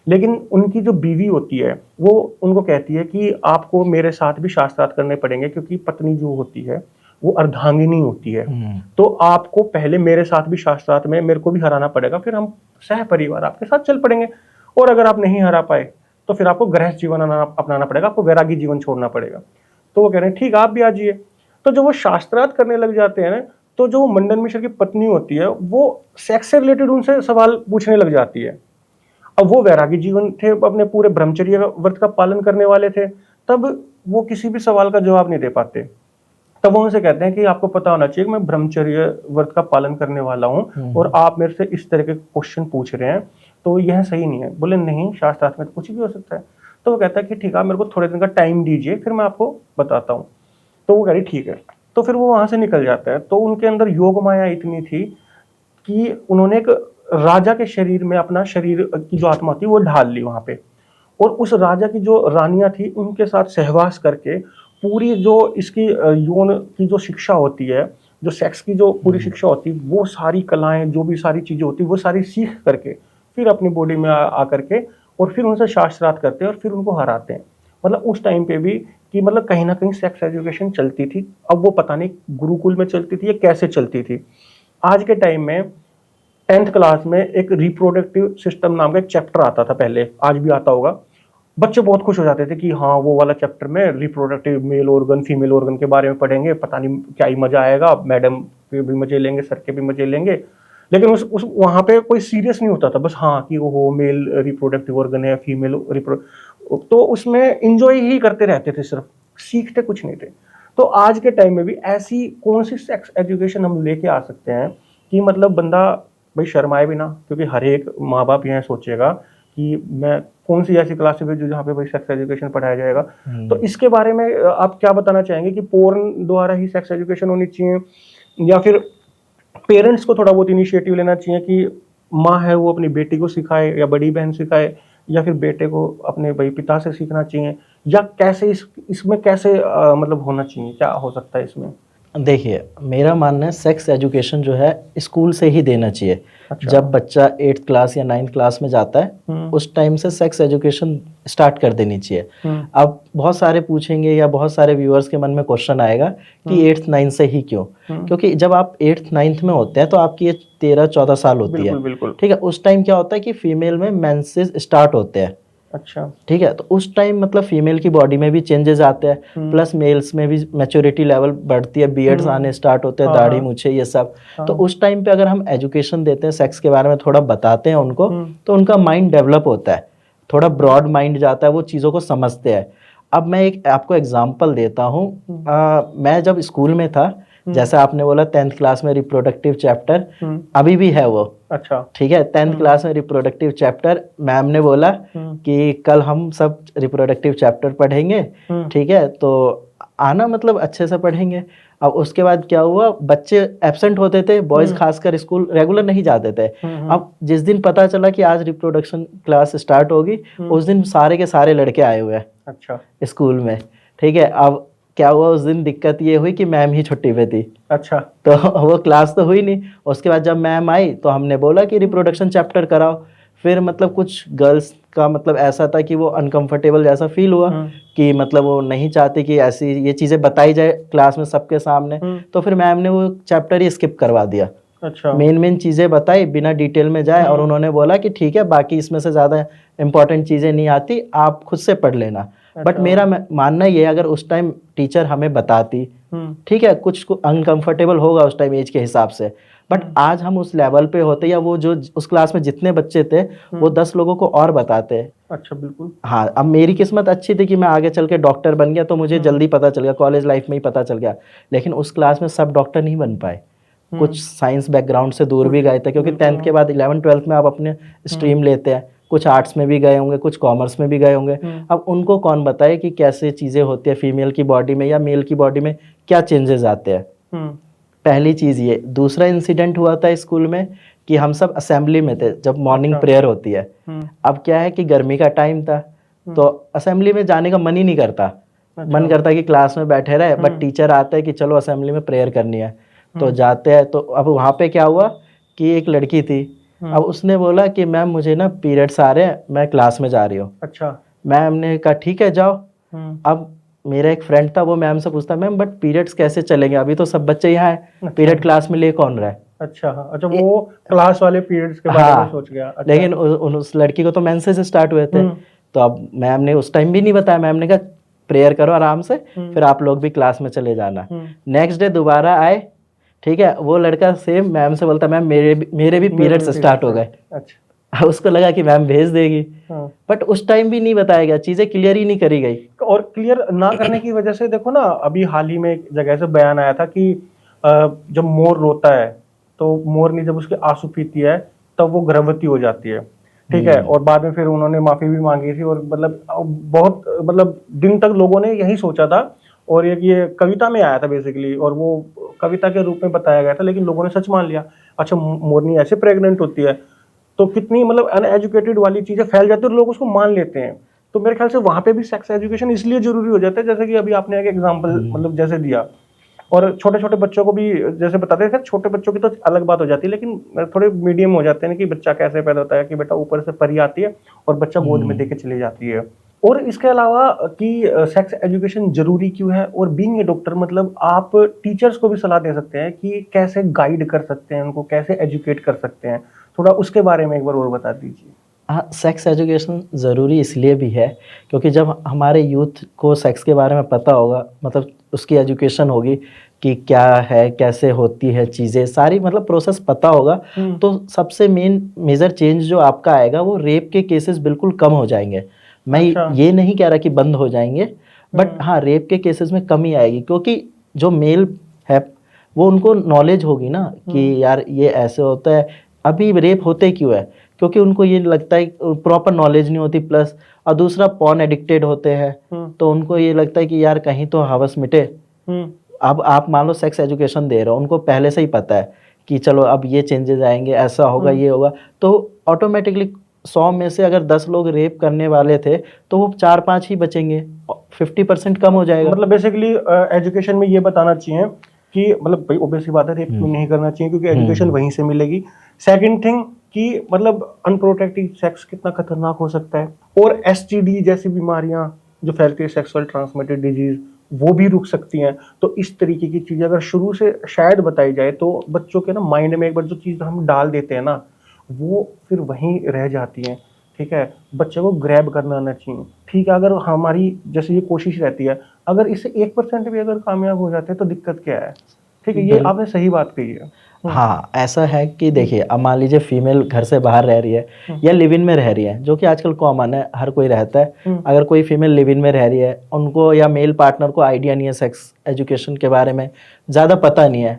लेकिन उनकी जो बीवी होती है वो उनको कहती है कि आपको मेरे साथ भी शास्त्रार्थ करने पड़ेंगे, क्योंकि पत्नी जो होती है वो अर्धांगिनी होती है, तो आपको पहले मेरे साथ भी शास्त्रार्थ में मेरे को भी हराना पड़ेगा, फिर हम सह परिवार आपके साथ चल पड़ेंगे, और अगर आप नहीं हरा पाए तो फिर आपको गृहस्थ जीवन अपनाना पड़ेगा, आपको वैरागी जीवन छोड़ना पड़ेगा। तो वो कह रहे हैं ठीक आप भी आ जाइए। तो जो वो शास्त्रार्थ करने लग जाते हैं ना, तो जो मंडन मिश्र की पत्नी होती है वो सेक्स से रिलेटेड उनसे सवाल पूछने लग जाती है। अब वो वैरागी जीवन थे, अपने पूरे ब्रह्मचर्य व्रत का पालन करने वाले थे, तब वो किसी भी सवाल का जवाब नहीं दे पाते। तब वो उनसे कहते हैं कि आपको पता होना चाहिए कि मैं ब्रह्मचर्य व्रत का पालन करने वाला हूँ और आप मेरे से इस तरह के क्वेश्चन पूछ रहे हैं, तो यह सही नहीं है। बोले नहीं, शास्त्रार्थ में तो कुछ भी हो सकता है। तो वो कहता है कि ठीक है, आप मेरे को थोड़े दिन का टाइम दीजिए, फिर मैं आपको बताता हूँ। तो वो कह रही ठीक है। तो फिर वो वहां से निकल जाता है। तो उनके अंदर योग माया इतनी थी कि उन्होंने एक राजा के शरीर में अपना शरीर की जो आत्मा होती है वो ढाल ली वहां पे, और उस राजा की जो रानियां थी उनके साथ सहवास करके पूरी जो इसकी यौन की जो शिक्षा होती है, जो सेक्स की जो पूरी शिक्षा होती है, वो सारी कलाएं, जो भी सारी चीजें होती है, वो सारी सीख करके फिर अपनी बॉडी में आकर के और फिर उनसे शास्त्रार्थ करते हैं और फिर उनको हराते हैं। मतलब उस टाइम पे भी कि मतलब कहीं ना कहीं सेक्स एजुकेशन चलती थी। अब वो पता नहीं गुरुकुल में चलती थी या कैसे चलती थी। आज के टाइम में 10th क्लास में एक रिप्रोडक्टिव सिस्टम नाम का एक चैप्टर आता था पहले, आज भी आता होगा। बच्चे बहुत खुश हो जाते थे कि हाँ वो वाला चैप्टर में reproductive male organ female organ के बारे में पढ़ेंगे, पता नहीं क्या ही मजा आएगा, मैडम के भी मजे लेंगे, सर के भी मजे लेंगे। लेकिन उस वहां पे कोई सीरियस नहीं होता था, बस हाँ कि वो मेल रिप्रोडक्टिव ऑर्गन है, फीमेल तो उसमें इंजॉय ही करते रहते थे, सिर्फ सीखते कुछ नहीं थे। तो आज के टाइम में भी ऐसी कौन सी सेक्स एजुकेशन हम लेके आ सकते हैं कि मतलब बंदा भाई शर्माए भी ना, क्योंकि हर एक माँ बाप यह सोचेगा कि मैं कौन सी ऐसी क्लास भेजूं जहाँ पे भाई सेक्स एजुकेशन पढ़ाया जाएगा। तो इसके बारे में आप क्या बताना चाहेंगे कि पोर्न द्वारा ही सेक्स एजुकेशन होनी चाहिए, या फिर पेरेंट्स को थोड़ा बहुत इनिशिएटिव लेना चाहिए कि माँ है वो अपनी बेटी को सिखाए या बड़ी बहन सिखाए, या फिर बेटे को अपने भाई पिता से सीखना चाहिए, या कैसे इसमें कैसे मतलब होना चाहिए, क्या हो सकता है इसमें? देखिए, मेरा मानना है सेक्स एजुकेशन जो है स्कूल से ही देना चाहिए। अच्छा। जब बच्चा 8th क्लास या 9th क्लास में जाता है उस टाइम से सेक्स एजुकेशन स्टार्ट कर देनी चाहिए। अब बहुत सारे पूछेंगे या बहुत सारे व्यूअर्स के मन में क्वेश्चन आएगा कि 8th 9th से ही क्यों? क्योंकि जब आप 8th 9th में होते हैं तो आपकी ये 13-14 साल होती है। बिल्कुल बिल्कुल। ठीक है, उस टाइम क्या होता है कि फीमेल में मेंसेस स्टार्ट होते हैं। अच्छा। ठीक है, तो उस टाइम मतलब फीमेल की बॉडी में भी चेंजेस आते हैं, प्लस मेल्स में भी मैच्योरिटी लेवल बढ़ती है, बियर्ड्स आने स्टार्ट होते हैं, दाढ़ी मूछे ये सब। तो उस टाइम पे अगर हम एजुकेशन देते हैं, सेक्स के बारे में थोड़ा बताते हैं उनको, तो उनका माइंड डेवलप होता है, थोड़ा ब्रॉड माइंड जाता है, वो चीज़ों को समझते हैं। अब मैं एक आपको एग्जांपल देता हूँ। मैं जब स्कूल में था, जैसा आपने बोला 10th क्लास में रिप्रोडक्टिव चैप्टर अभी भी है वो। अच्छा। ठीक है, 10th क्लास में रिप्रोडक्टिव चैप्टर मैम ने बोला कि कल हम सब रिप्रोडक्टिव चैप्टर पढ़ेंगे। ठीक है, तो आना, मतलब अच्छे से पढ़ेंगे। अब उसके बाद क्या हुआ, बच्चे एब्सेंट होते थे, बॉयज खासकर स्कूल रेगुलर नहीं जाते थे। अब जिस दिन पता चला कि आज रिप्रोडक्शन क्लास स्टार्ट होगी, उस दिन सारे के सारे लड़के आए हुए हैं। अच्छा। स्कूल में। ठीक है, अब क्या हुआ उस दिन, दिक्कत ये हुई कि मैम ही छुट्टी पे थी। अच्छा। तो वो क्लास तो हुई नहीं। उसके बाद जब मैम आई तो हमने बोला कि रिप्रोडक्शन चैप्टर कराओ। फिर मतलब कुछ गर्ल्स का मतलब ऐसा था कि वो अनकंफर्टेबल जैसा फील हुआ कि मतलब वो नहीं चाहती कि ऐसी ये चीज़ें बताई जाए क्लास में सबके सामने। तो फिर मैम ने वो चैप्टर ही स्किप करवा दिया। अच्छा। मेन चीज़ें बताई बिना डिटेल में जाए, और उन्होंने बोला कि ठीक है, बाकी इसमें से ज़्यादा इंपॉर्टेंट चीज़ें नहीं आती, आप खुद से पढ़ लेना। बट मेरा मानना ये, अगर उस टाइम टीचर हमें बताती, ठीक है, कुछ अनकंफर्टेबल होगा उस टाइम एज के हिसाब से, बट आज हम उस लेवल पे होते, या वो जो उस क्लास में जितने बच्चे थे वो 10 लोगों को और बताते। अच्छा, बिल्कुल। हाँ, अब मेरी किस्मत अच्छी थी कि मैं आगे चल के डॉक्टर बन गया, तो मुझे जल्दी पता चल गया, कॉलेज लाइफ में ही पता चल गया। लेकिन उस क्लास में सब डॉक्टर नहीं बन पाए, कुछ साइंस बैकग्राउंड से दूर भी गए थे, क्योंकि 10th के बाद 11th 12th में आप अपने स्ट्रीम लेते हैं, कुछ आर्ट्स में भी गए होंगे, कुछ कॉमर्स में भी गए होंगे। अब उनको कौन बताए कि कैसे चीज़ें होती है फीमेल की बॉडी में या मेल की बॉडी में, क्या चेंजेस आते हैं। पहली चीज़ ये। दूसरा इंसिडेंट हुआ था स्कूल में कि हम सब असेंबली में थे जब मॉर्निंग प्रेयर होती है। अब क्या है कि गर्मी का टाइम था, तो असेंबली में जाने का मन ही नहीं करता। मन करता है कि क्लास में बैठे रहे, बट टीचर आता है कि चलो असेंबली में प्रेयर करनी है, तो जाते हैं। तो अब वहाँ पे क्या हुआ कि एक लड़की थी, अब उसने बोला कि मैम मुझे ना पीरियड्स आ रहे हैं, मैं क्लास में जा रही हूँ। अच्छा। मैम ने कहा ठीक है जाओ। अब मेरा एक फ्रेंड था, वो मैम से पूछता, मैम बट पीरियड्स कैसे चलेंगे, अभी तो सब बच्चे यहाँ हैं, पीरियड क्लास में ले कौन रहा है। अच्छा। अच्छा, वो क्लास वाले पीरियड्स के बारे में सोच गया। अच्छा। लेकिन उस लड़की को तो मेंसेस स्टार्ट हुए थे, तो अब मैम ने उस टाइम भी नहीं बताया। मैम ने कहा प्रेयर करो आराम से, फिर आप लोग भी क्लास में चले जाना। नेक्स्ट डे दोबारा आए, ठीक है, वो लड़का सेम मैम से बोलता मैम मेरे भी पीरियड्स स्टार्ट हो गए। अच्छा। उसको लगा कि मैम भेज देगी, हाँ। बट उस टाइम भी नहीं बताया गया, चीजें क्लियर ही नहीं करी गई। और क्लियर ना करने की वजह से देखो ना, अभी हाल ही में एक जगह से बयान आया था कि जब मोर रोता है तो मोरनी जब उसके आंसू पीती है तब वो गर्भवती हो जाती है, ठीक है। और बाद में फिर उन्होंने माफी भी मांगी थी, और मतलब बहुत मतलब दिन तक लोगों ने यही सोचा था, और ये कविता में आया था बेसिकली, और वो कविता के रूप में बताया गया था, लेकिन लोगों ने सच मान लिया। अच्छा, मोरनी ऐसे प्रेग्नेंट होती है, तो कितनी मतलब अनएजुकेटेड वाली चीजें फैल जाती है और लोग उसको मान लेते हैं। तो मेरे ख्याल से वहां पे भी सेक्स एजुकेशन इसलिए जरूरी हो जाता है, जैसे कि अभी आपने एक एग्जांपल मतलब जैसे दिया, और छोटे छोटे बच्चों को भी जैसे बताते हैं। छोटे बच्चों की तो अलग बात हो जाती है, लेकिन थोड़े मीडियम हो जाते हैं कि बच्चा कैसे पैदा होता है, कि बेटा ऊपर से परी आती है और बच्चा गोद में देके चली जाती है। और इसके अलावा कि सेक्स एजुकेशन जरूरी क्यों है, और बीइंग ए डॉक्टर मतलब आप टीचर्स को भी सलाह दे सकते हैं कि कैसे गाइड कर सकते हैं उनको, कैसे एजुकेट कर सकते हैं, थोड़ा उसके बारे में एक बार और बता दीजिए। हाँ, सेक्स एजुकेशन ज़रूरी इसलिए भी है क्योंकि जब हमारे यूथ को सेक्स के बारे में पता होगा, मतलब उसकी एजुकेशन होगी कि क्या है, कैसे होती है चीज़ें, सारी मतलब प्रोसेस पता होगा, तो सबसे मेजर चेंज जो आपका आएगा वो रेप के केसेस बिल्कुल कम हो जाएंगे। मैं ये नहीं कह रहा कि बंद हो जाएंगे, बट हाँ, रेप के केसेस में कमी आएगी, क्योंकि जो मेल है वो उनको नॉलेज होगी ना कि यार ये ऐसे होता है। अभी रेप होते क्यों है? क्योंकि उनको ये लगता है प्रॉपर नॉलेज नहीं होती, प्लस और दूसरा पॉर्न एडिक्टेड होते हैं, तो उनको ये लगता है कि यार कहीं तो हवस मिटे। अब आप मान लो सेक्स एजुकेशन दे रहे हो, उनको पहले से ही पता है कि चलो अब ये चेंजेस आएंगे, ऐसा होगा, ये होगा, तो ऑटोमेटिकली 100 में से अगर 10 लोग रेप करने वाले थे तो वो 4-5 ही बचेंगे, 50% कम हो जाएगा। मतलब बेसिकली एजुकेशन में ये बताना चाहिए कि मतलब भाई ऑब्वियस बात है, रेप क्यों नहीं करना चाहिए, क्योंकि एजुकेशन वहीं से मिलेगी। सेकंड थिंग कि मतलब अनप्रोटेक्टेड सेक्स कितना खतरनाक हो सकता है, और एसटीडी जैसी बीमारियां जो फैलती है, सेक्सुअल ट्रांसमिटेड डिजीज, वो भी रुक सकती हैं। तो इस तरीके की चीजें अगर शुरू से शायद बताई जाए तो बच्चों के ना माइंड में एक बार जो चीज हम डाल देते हैं ना, वो फिर वहीं रह जाती हैं, ठीक है। बच्चे को ग्रैब करना आना चाहिए, ठीक है। अगर हमारी जैसे ये कोशिश रहती है, अगर इससे 1% भी अगर कामयाब हो जाते हैं तो दिक्कत क्या है, ठीक है। ये आपने सही बात कही है। हाँ, ऐसा है कि देखिए, अब मान लीजिए फीमेल घर से बाहर रह रही है या लिव इन में रह रही है, जो कि आजकल कॉमन है, हर कोई रहता है। अगर कोई फीमेल लिव इन में रह रही है, उनको या मेल पार्टनर को आइडिया नहीं है सेक्स एजुकेशन के बारे में, ज़्यादा पता नहीं है,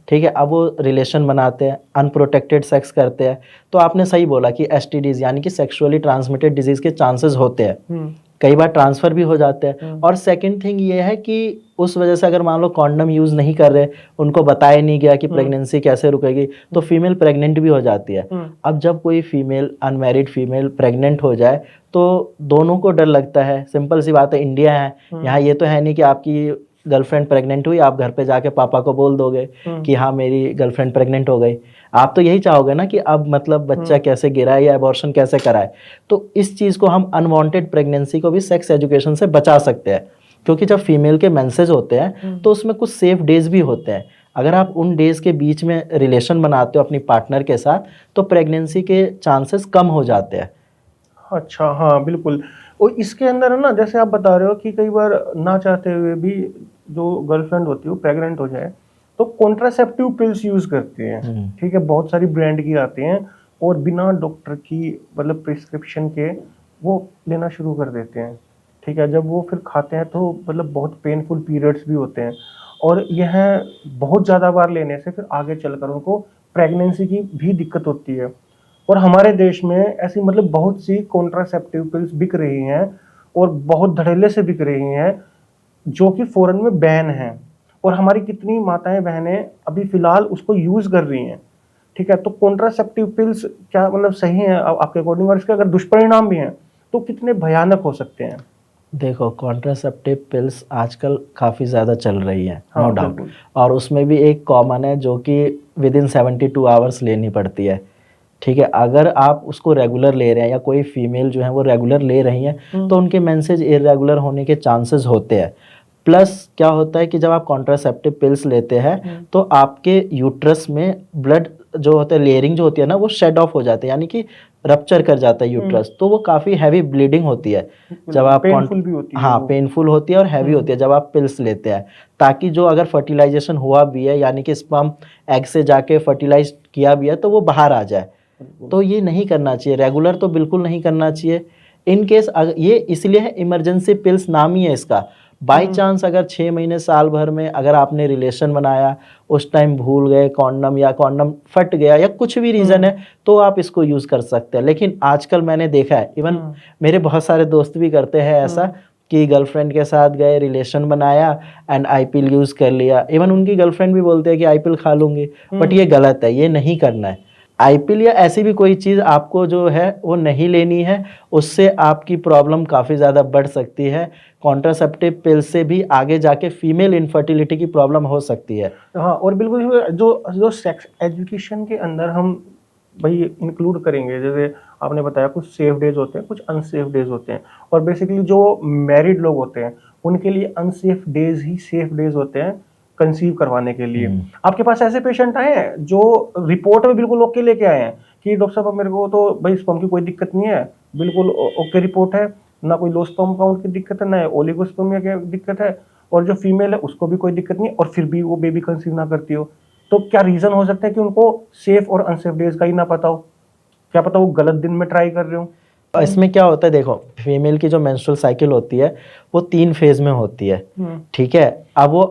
ठीक है। अब वो रिलेशन बनाते हैं, अनप्रोटेक्टेड सेक्स करते हैं, तो आपने सही बोला कि एसटीडीज यानी कि सेक्सुअली ट्रांसमिटेड डिजीज के चांसेस होते हैं, कई बार ट्रांसफर भी हो जाते हैं। और सेकंड थिंग ये है कि उस वजह से अगर मान लो कॉन्डम यूज नहीं कर रहे, उनको बताया नहीं गया कि प्रेगनेंसी कैसे रुकेगी, तो फीमेल प्रेग्नेंट भी हो जाती है। अब जब कोई फीमेल, अनमैरिड फीमेल प्रेग्नेंट हो जाए तो दोनों को डर लगता है। सिंपल सी बात है, इंडिया है, यहाँ ये तो है नहीं कि आपकी गर्लफ्रेंड प्रेग्नेंट हुई, आप घर पे जाके पापा को बोल दोगे कि हाँ मेरी गर्लफ्रेंड प्रेग्नेंट हो गई। आप तो यही चाहोगे ना कि अब मतलब बच्चा कैसे गिराए या अबॉर्शन कैसे कराए। तो इस चीज़ को हम अनवांटेड प्रेगनेंसी को भी सेक्स एजुकेशन से बचा सकते हैं, क्योंकि जब फीमेल के मेंसेज होते हैं तो उसमें कुछ सेफ डेज भी होते हैं। अगर आप उन डेज के बीच में रिलेशन बनाते हो अपनी पार्टनर के साथ, तो प्रेगनेंसी के चांसेस कम हो जाते हैं। अच्छा, हाँ बिल्कुल। और इसके अंदर है ना, जैसे आप बता रहे हो कि कई बार ना चाहते हुए भी जो गर्लफ्रेंड होती है वो प्रेग्नेंट हो जाए, तो कॉन्ट्रासेप्टिव पिल्स यूज करती हैं, ठीक है। बहुत सारी ब्रांड की आती हैं, और बिना डॉक्टर की मतलब प्रिस्क्रिप्शन के वो लेना शुरू कर देते हैं, ठीक है। जब वो फिर खाते हैं तो मतलब बहुत पेनफुल पीरियड्स भी होते हैं, और यह बहुत ज़्यादा बार लेने से फिर आगे चलकर उनको प्रेगनेंसी की भी दिक्कत होती है। और हमारे देश में ऐसी मतलब बहुत सी कॉन्ट्रासेप्टिव पिल्स बिक रही हैं, और बहुत धड़ल्ले से बिक रही हैं, जो कि फॉरेन में बैन है, और हमारी कितनी माताएं बहनें अभी फिलहाल उसको यूज कर रही हैं, ठीक है। तो कॉन्ट्रासेप्टिव पिल्स क्या मतलब सही है आपके अकॉर्डिंग, और इसके अगर दुष्परिणाम भी हैं तो कितने भयानक हो सकते हैं? देखो, कॉन्ट्रासेप्टिव पिल्स आजकल काफ़ी ज़्यादा चल रही हैं, हाँ, नो डाउट। और उसमें भी एक कॉमन है जो कि विदिन 72 आवर्स लेनी पड़ती है, ठीक है। अगर आप उसको रेगुलर ले रहे हैं या कोई फीमेल जो है वो रेगुलर ले रही हैं, तो उनके मेंसेज इरेगुलर होने के चांसेस होते हैं। प्लस क्या होता है कि जब आप कॉन्ट्रासेप्टिव पिल्स लेते हैं तो आपके यूट्रस में ब्लड जो होता है लेयरिंग जो होती है ना वो शेड ऑफ हो जाते हैं, यानी कि रप्चर कर जाता है यूट्रस, तो वो काफ़ी हैवी ब्लीडिंग होती है जब आप पेनफुल भी होती है हाँ वो। पेनफुल होती है और हैवी होती है जब आप पिल्स लेते हैं, ताकि जो अगर फर्टिलाइजेशन हुआ भी है यानी कि स्पर्म एग से जाके फर्टिलाइज किया भी है तो वो बाहर आ जाए। तो ये नहीं करना चाहिए, रेगुलर तो बिल्कुल नहीं करना चाहिए। इन केस ये इसलिए है इमरजेंसी पिल्स नाम ही है इसका। बाई चांस अगर 6 महीने साल भर में अगर आपने रिलेशन बनाया, उस टाइम भूल गए कॉन्डम या कॉन्डम फट गया या कुछ भी रीज़न है, तो आप इसको यूज़ कर सकते हैं। लेकिन आजकल मैंने देखा है, इवन मेरे बहुत सारे दोस्त भी करते हैं ऐसा कि गर्लफ्रेंड के साथ गए, रिलेशन बनाया एंड आईपीएल यूज़ कर लिया। इवन उनकी गर्लफ्रेंड भी बोलते हैं कि आईपीएल खा लूँगी, बट ये गलत है, ये नहीं करना है। आईपीएल या ऐसी भी कोई चीज़ आपको जो है वो नहीं लेनी है, उससे आपकी प्रॉब्लम काफ़ी ज़्यादा बढ़ सकती है। कॉन्ट्रासेप्टिव पिल से भी आगे जाके फीमेल इनफर्टिलिटी की प्रॉब्लम हो सकती है। हाँ, और बिल्कुल जो जो सेक्स एजुकेशन के अंदर हम भाई इंक्लूड करेंगे, जैसे आपने बताया कुछ सेफ डेज होते हैं, कुछ अनसेफ डेज होते हैं, और बेसिकली जो मैरिड लोग होते हैं उनके लिए अनसेफ डेज ही सेफ डेज होते हैं कंसीव करवाने के लिए। आपके पास ऐसे पेशेंट आए हैं जो रिपोर्ट में बिल्कुल ओके लेके आए हैं कि डॉक्टर साहब मेरे को तो भाई स्पर्म की कोई दिक्कत नहीं है, बिल्कुल ओके रिपोर्ट है, ना कोई लो स्पर्म काउंट की दिक्कत है, ना ओलिगोस्पर्मिया की दिक्कत है, और जो फीमेल है उसको भी कोई दिक्कत नहीं है, और फिर भी वो बेबी कंसीव ना करती हो। तो क्या रीजन हो सकता है कि उनको सेफ और अनसेफ डेज का ही ना पता हो? क्या पता वो गलत दिन में ट्राई कर रहे हो? इसमें क्या होता है, देखो फीमेल की जो मेंस्ट्रुअल साइकिल होती है वो 3 फेज में होती है, ठीक है। अब वो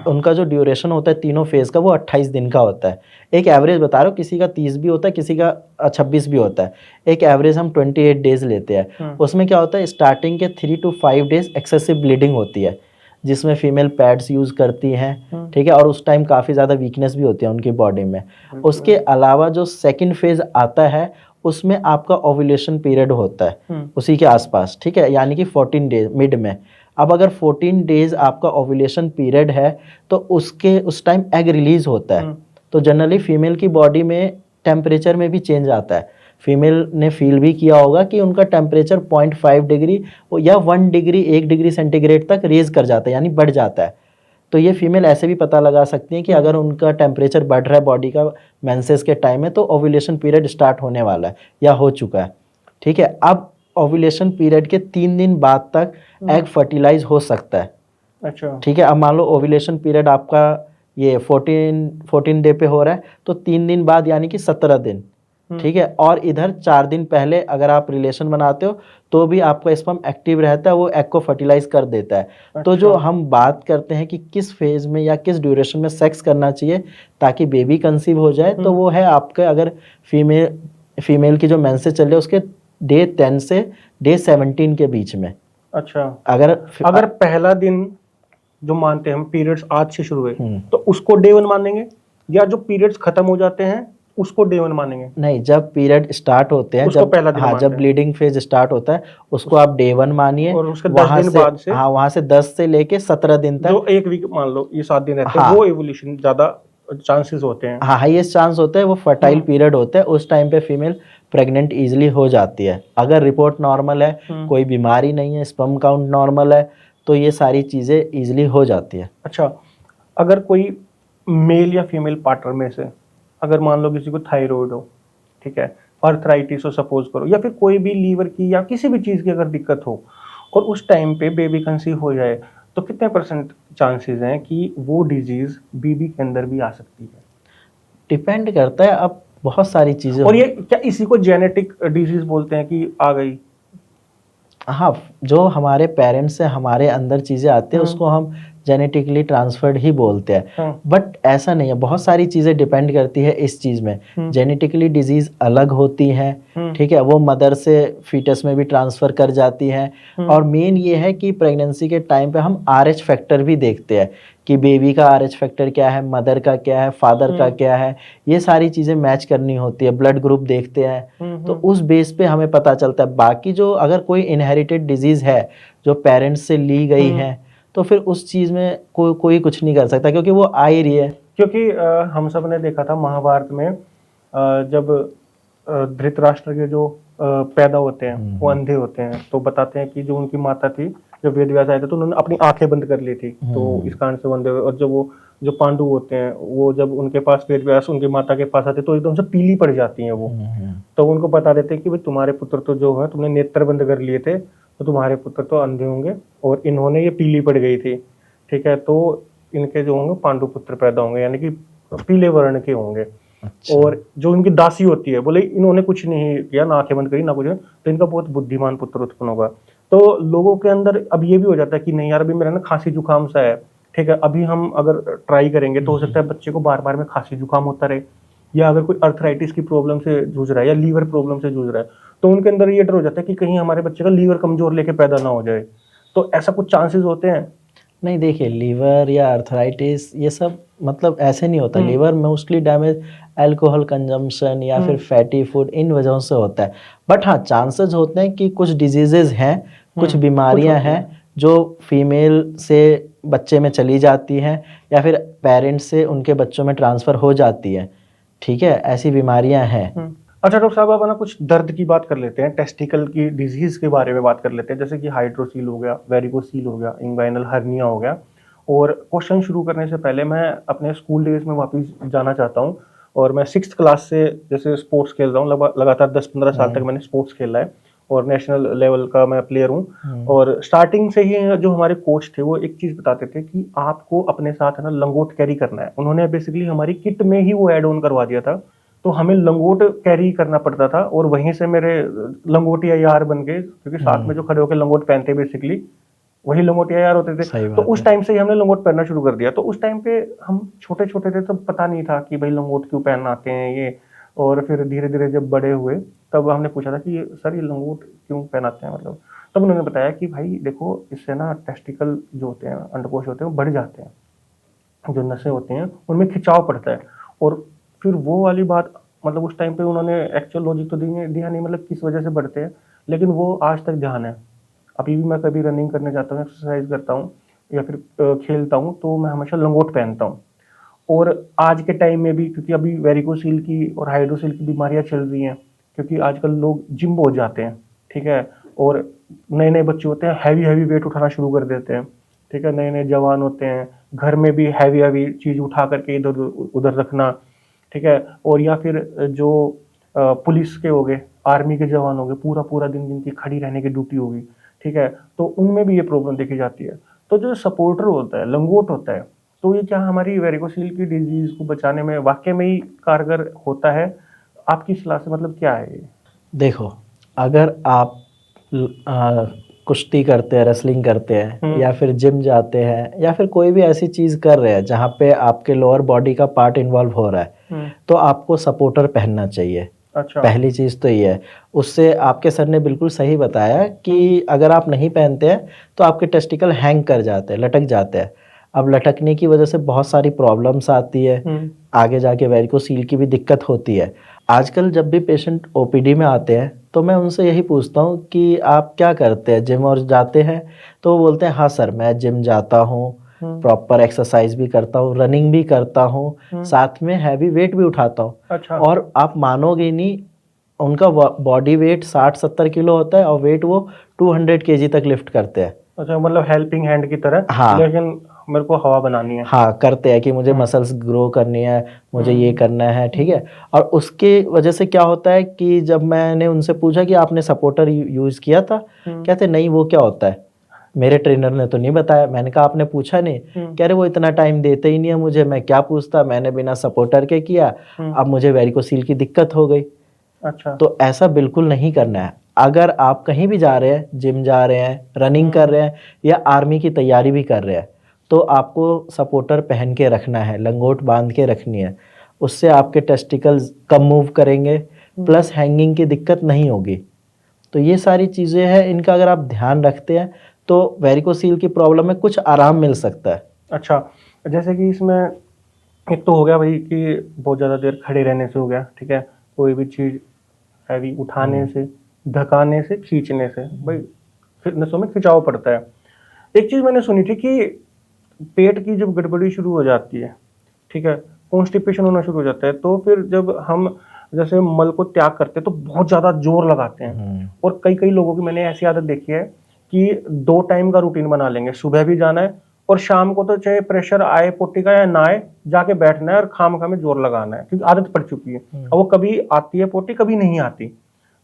उनका जो ड्यूरेशन होता है तीनों फेज का वो 28 दिन का होता है। एक एवरेज बता रहा हूँ, किसी का 30 भी होता है, किसी का 26 भी होता है। एक एवरेज हम 28 डेज लेते हैं। उसमें क्या होता है, स्टार्टिंग के 3 to 5 डेज एक्सेसिव ब्लीडिंग होती है, जिसमें फीमेल पैड्स यूज़ करती हैं, ठीक है, और उस टाइम काफ़ी ज़्यादा वीकनेस भी होती है उनकी बॉडी में। उसके अलावा जो सेकंड फेज आता है उसमें आपका ओव्यूलेशन पीरियड होता है उसी के आसपास, ठीक है, यानी कि 14 डेज मिड में। अब अगर 14 डेज आपका ओव्यूलेशन पीरियड है तो उस टाइम एग रिलीज होता है। तो जनरली फीमेल की बॉडी में टेम्परेचर में भी चेंज आता है। फीमेल ने फील भी किया होगा कि उनका टेम्परेचर 0.5 डिग्री या 1 डिग्री 1 डिग्री सेंटीग्रेड तक रेज कर जाता है, यानी बढ़ जाता है। तो ये फीमेल ऐसे भी पता लगा सकती हैं कि अगर उनका टेम्परेचर बढ़ रहा है बॉडी का मेंसेस के टाइम में, तो ओव्यूलेशन पीरियड स्टार्ट होने वाला है या हो चुका है, ठीक है। अब ओव्यूलेशन पीरियड के 3 दिन बाद तक एग फर्टिलाइज हो सकता है, अच्छा, ठीक है। अब मान लो ओव्यूलेशन पीरियड आपका ये 14 डे पे हो रहा है, तो 3 दिन बाद यानी कि 17 दिन, ठीक है। और इधर 4 दिन पहले अगर आप रिलेशन बनाते हो तो भी आपका स्पर्म एक्टिव रहता है, वो एग को फर्टिलाइज कर देता है। अच्छा। तो जो हम बात करते हैं कि किस फेज में या किस ड्यूरेशन में सेक्स करना चाहिए ताकि बेबी कंसीव हो जाए, तो वो है आपके अगर फीमेल की जो मेंसेस चल रही है उसके डे 10 से डे 17 के बीच में। अच्छा, अगर पहला दिन जो मानते हैं हम पीरियड्स आज से शुरू हुए तो उसको डे 1 मानेंगे, या जो पीरियड्स खत्म हो जाते हैं उसको डे 1 मानेंगे? नहीं, जब पीरियड स्टार्ट होते हैं, उसको जब पहला दिन हाँ मानते जब हैं। ब्लीडिंग फेज स्टार्ट होता है उसको आप डे 1 मानिए, और उसके 10 दिन बाद से हाँ वहां से 10 से लेके 17 दिन तक, जो एक वीक मान लो ये 7 दिन रहते हैं, हाँ, वो एवोल्यूशन ज्यादा चांसेस होते हैं। हाँ हाईएस्ट चांस होता है, वो फर्टाइल पीरियड होता है, उस टाइम पे फीमेल प्रेग्नेंट इजीली हो जाती है। अगर रिपोर्ट नॉर्मल है, कोई बीमारी नहीं है, स्पर्म काउंट नॉर्मल है, तो ये सारी चीजें इजीली हो जाती है। अच्छा, अगर कोई मेल या फीमेल पार्टनर में से अगर मान लो किसी को थायराइड हो, ठीक है, आर्थराइटिस हो सपोज करो, या फिर कोई भी लीवर की या किसी भी चीज की अगर दिक्कत हो, और उस टाइम पे बेबी कंसीव हो जाए, तो कितने % चांसेस हैं कि वो डिजीज बेबी के अंदर भी आ सकती है? डिपेंड करता है, अब बहुत सारी चीजें। और ये क्या इसी को जेनेटिक डिजीज बोलते हैं कि आ गई? हाँ, जो हमारे पेरेंट्स से हमारे अंदर चीज़ें आती हैं उसको हम जेनेटिकली ट्रांसफर्ड ही बोलते हैं, बट ऐसा नहीं है, बहुत सारी चीज़ें डिपेंड करती है इस चीज़ में। जेनेटिकली डिजीज़ अलग होती हैं, ठीक है, वो मदर से फीटस में भी ट्रांसफ़र कर जाती हैं। और मेन ये है कि प्रेगनेंसी के टाइम पे हम RH फैक्टर भी देखते हैं कि बेबी का RH फैक्टर क्या है, मदर का क्या है, फादर का क्या है, ये सारी चीज़ें मैच करनी होती है। ब्लड ग्रुप देखते हैं, तो उस बेस पे हमें पता चलता है। बाकी जो अगर कोई इनहेरिटेड डिजीज़ है जो पेरेंट्स से ली गई है, तो फिर उस चीज़ में कोई कुछ नहीं कर सकता, क्योंकि वो आ ही रही है। क्योंकि हम सब ने देखा था महाभारत में, जब धृतराष्ट्र के जो पैदा होते हैं वो अंधे होते हैं, तो बताते हैं कि जो उनकी माता थी, जब वेद व्यास आए थे तो उन्होंने अपनी आंखें बंद कर ली थी, तो इस कारण से वो अंधे हुए। और जब वो जो पांडु होते हैं वो जब उनके पास वेद व्यास उनकी माता के पास आते तो एकदम से पीली पड़ जाती हैं वो। तो उनको बता देते हैं कि भाई तुम्हारे पुत्र तो जो है तुमने नेत्र बंद कर लिए थे तो तुम्हारे पुत्र तो अंधे होंगे और इन्होंने ये पीली पड़ गई थी, ठीक है, तो इनके जो होंगे पांडु पुत्र पैदा होंगे, यानी कि पीले वर्ण के होंगे। अच्छा। और जो इनकी दासी होती है, बोले इन्होंने कुछ नहीं किया, ना आंखें बंद करी ना कुछ, तो इनका बहुत बुद्धिमान पुत्र उत्पन्न होगा। तो लोगों के अंदर अब ये भी हो जाता है कि नहीं यार अभी मेरा ना खांसी जुकाम सा है, ठीक है, अभी हम अगर ट्राई करेंगे तो हो सकता है बच्चे को बार बार में खांसी जुकाम होता रहे, या अगर कोई अर्थराइटिस की प्रॉब्लम से जूझ रहा है या लीवर प्रॉब्लम से जूझ रहा है, तो उनके अंदर ये डर हो जाता है कि कहीं हमारे बच्चे का लीवर कमजोर लेके पैदा ना हो जाए। तो ऐसा कुछ चांसेस होते हैं? नहीं, देखिए लीवर या अर्थराइटिस ये सब मतलब ऐसे नहीं होता। Liver mostly damage alcohol consumption या फिर फैटी फूड इन वजहों से होता है। बट हाँ, चांसेस होते हैं कि कुछ डिजीजेज हैं, कुछ बीमारियां हैं जो फीमेल से बच्चे में चली जाती हैं या फिर पेरेंट्स से उनके बच्चों में ट्रांसफ़र हो जाती है। ठीक है, ऐसी बीमारियां हैं। अच्छा डॉक्टर साहब, अब ना कुछ दर्द की बात कर लेते हैं, टेस्टिकल की डिजीज के बारे में बात कर लेते हैं, जैसे कि हाइड्रोसील हो गया, वेरिकोसील हो गया, इंग्वाइनल हर्निया हो गया। और क्वेश्चन शुरू करने से पहले मैं अपने स्कूल डेज में वापस जाना चाहता हूँ। और मैं 6th क्लास से जैसे स्पोर्ट्स खेल रहा हूँ, लगातार 10-15 साल तक मैंने स्पोर्ट्स खेला है और नेशनल लेवल का मैं प्लेयर हूँ। और स्टार्टिंग से ही जो हमारे कोच थे वो एक चीज़ बताते थे कि आपको अपने साथ है ना लंगोट कैरी करना है। उन्होंने बेसिकली हमारी किट में ही वो ऐड ऑन करवा दिया था, तो हमें लंगोट कैरी करना पड़ता था और वहीं से मेरे लंगोटिया यार बन गए, क्योंकि साथ में जो खड़े होकर लंगोट पहनते बेसिकली वही लंगोटिया यार होते थे। तो उस टाइम से ही हमने लंगोट पहनना शुरू कर दिया। तो उस टाइम पे हम छोटे छोटे थे, तब पता नहीं था कि भाई लंगोट क्यों पहनाते हैं ये। और फिर धीरे धीरे जब बड़े हुए तब हमने पूछा था कि सर ये लंगोट क्यों पहनाते हैं, मतलब तब उन्होंने बताया कि भाई देखो इससे ना टेस्टिकल जो होते हैं, अंडकोश होते हैं, वो बढ़ जाते हैं, जो नसें होती हैं उनमें खिंचाव पड़ता है। और फिर वो वाली बात, मतलब उस टाइम पे उन्होंने एक्चुअल लॉजिक तो दिया नहीं, मतलब किस वजह से बढ़ते हैं, लेकिन वो आज तक ध्यान है। अभी भी मैं कभी रनिंग करने जाता हूँ, एक्सरसाइज करता हूँ या फिर खेलता हूँ, तो मैं हमेशा लंगोट पहनता हूँ। और आज के टाइम में भी, क्योंकि अभी वेरिकोसील की और हाइड्रोसील की बीमारियां चल रही हैं, क्योंकि आजकल लोग जिम बहुत जाते हैं, ठीक है, और नए नए बच्चे होते हैं हैवी हैवी वेट उठाना शुरू कर देते हैं, ठीक है, नए नए जवान होते हैं, घर में भी हैवी हैवी चीज़ उठा करके इधर उधर रखना, ठीक है, और या फिर जो पुलिस के हो गए, आर्मी के जवान हो गए, पूरा पूरा दिन जिनकी खड़ी रहने की ड्यूटी होगी, ठीक है, तो उनमें भी ये प्रॉब्लम देखी जाती है। तो जो सपोर्टर होता है, लंगोट होता है, तो ये क्या हमारी वेरिकोसील की डिजीज को बचाने में वाकई में ही कारगर होता है? आपकी सलाह से मतलब क्या है ये? देखो, अगर आप कुश्ती करते हैं, रेसलिंग करते हैं या फिर जिम जाते हैं या फिर कोई भी ऐसी चीज़ कर रहे हैं जहाँ पे आपके लोअर बॉडी का पार्ट इन्वॉल्व हो रहा है, तो आपको सपोर्टर पहनना चाहिए। अच्छा। पहली चीज़ तो ये है। उससे आपके सर ने बिल्कुल सही बताया कि अगर आप नहीं पहनते हैं तो आपके टेस्टिकल हैंग कर जाते हैं, लटक जाते हैं। अब लटकने की वजह से बहुत सारी प्रॉब्लम्स आती है, आगे जाके वेरिकोसील की भी दिक्कत होती है। आजकल जब भी पेशेंट ओपीडी में आते हैं तो मैं उनसे यही पूछता हूँ कि आप क्या करते हैं, जिम और जाते हैं? तो वो बोलते हैं हाँ सर, मैं जिम जाता हूँ, प्रॉपर एक्सरसाइज भी करता हूँ, रनिंग भी करता हूँ, साथ में हैवी वेट भी उठाता हूँ। अच्छा। और आप मानोगे नहीं, उनका बॉडी वेट 60-70 किलो होता है और वेट वो 200 केजी तक लिफ्ट करते हैं। अच्छा, मतलब हेल्पिंग हैंड की तरह। हाँ, लेकिन मेरे को हवा बनानी है। हाँ, करते हैं कि मुझे मसल्स ग्रो करनी है, मुझे ये करना है, ठीक है। और उसके वजह से क्या होता है कि जब मैंने उनसे पूछा कि आपने सपोर्टर यूज़ किया था, कहते नहीं वो क्या होता है, मेरे ट्रेनर ने तो नहीं बताया। मैंने कहा आपने पूछा नहीं? कह रहे वो इतना टाइम देते ही नहीं है मुझे, मैं क्या पूछता, मैंने बिना सपोर्टर के किया, अब मुझे वेरिकोसील की दिक्कत हो गई। अच्छा। तो ऐसा बिल्कुल नहीं करना है। अगर आप कहीं भी जा रहे हैं, जिम जा रहे हैं, रनिंग कर रहे हैं या आर्मी की तैयारी भी कर रहे हैं, तो आपको सपोर्टर पहन के रखना है, लंगोट बांध के रखनी है। उससे आपके टेस्टिकल्स कम मूव करेंगे, प्लस हैंगिंग की दिक्कत नहीं होगी। तो ये सारी चीज़ें हैं, इनका अगर आप ध्यान रखते हैं तो वेरिकोसील की प्रॉब्लम में कुछ आराम मिल सकता है। अच्छा, जैसे कि इसमें एक तो हो गया भाई कि बहुत ज़्यादा देर खड़े रहने से हो गया, ठीक है, कोई भी चीज़ हैवी उठाने से, धकाने से, खींचने से भाई फिर नसों में खिंचाव पड़ता है। एक चीज़ मैंने सुनी थी कि पेट की जब गड़बड़ी शुरू हो जाती है, ठीक है, कॉन्स्टिपेशन होना शुरू हो जाता है, तो फिर जब हम जैसे मल को त्याग करते हैं तो बहुत ज़्यादा जोर लगाते हैं। और कई कई लोगों की मैंने ऐसी आदत देखी है कि 2 टाइम का रूटीन बना लेंगे, सुबह भी जाना है और शाम को तो चाहे प्रेशर आए पोटी का या ना आए, जाके बैठना है और खामखा में जोर लगाना है, क्योंकि आदत पड़ चुकी है। अब वो कभी आती है पोटी, कभी नहीं आती।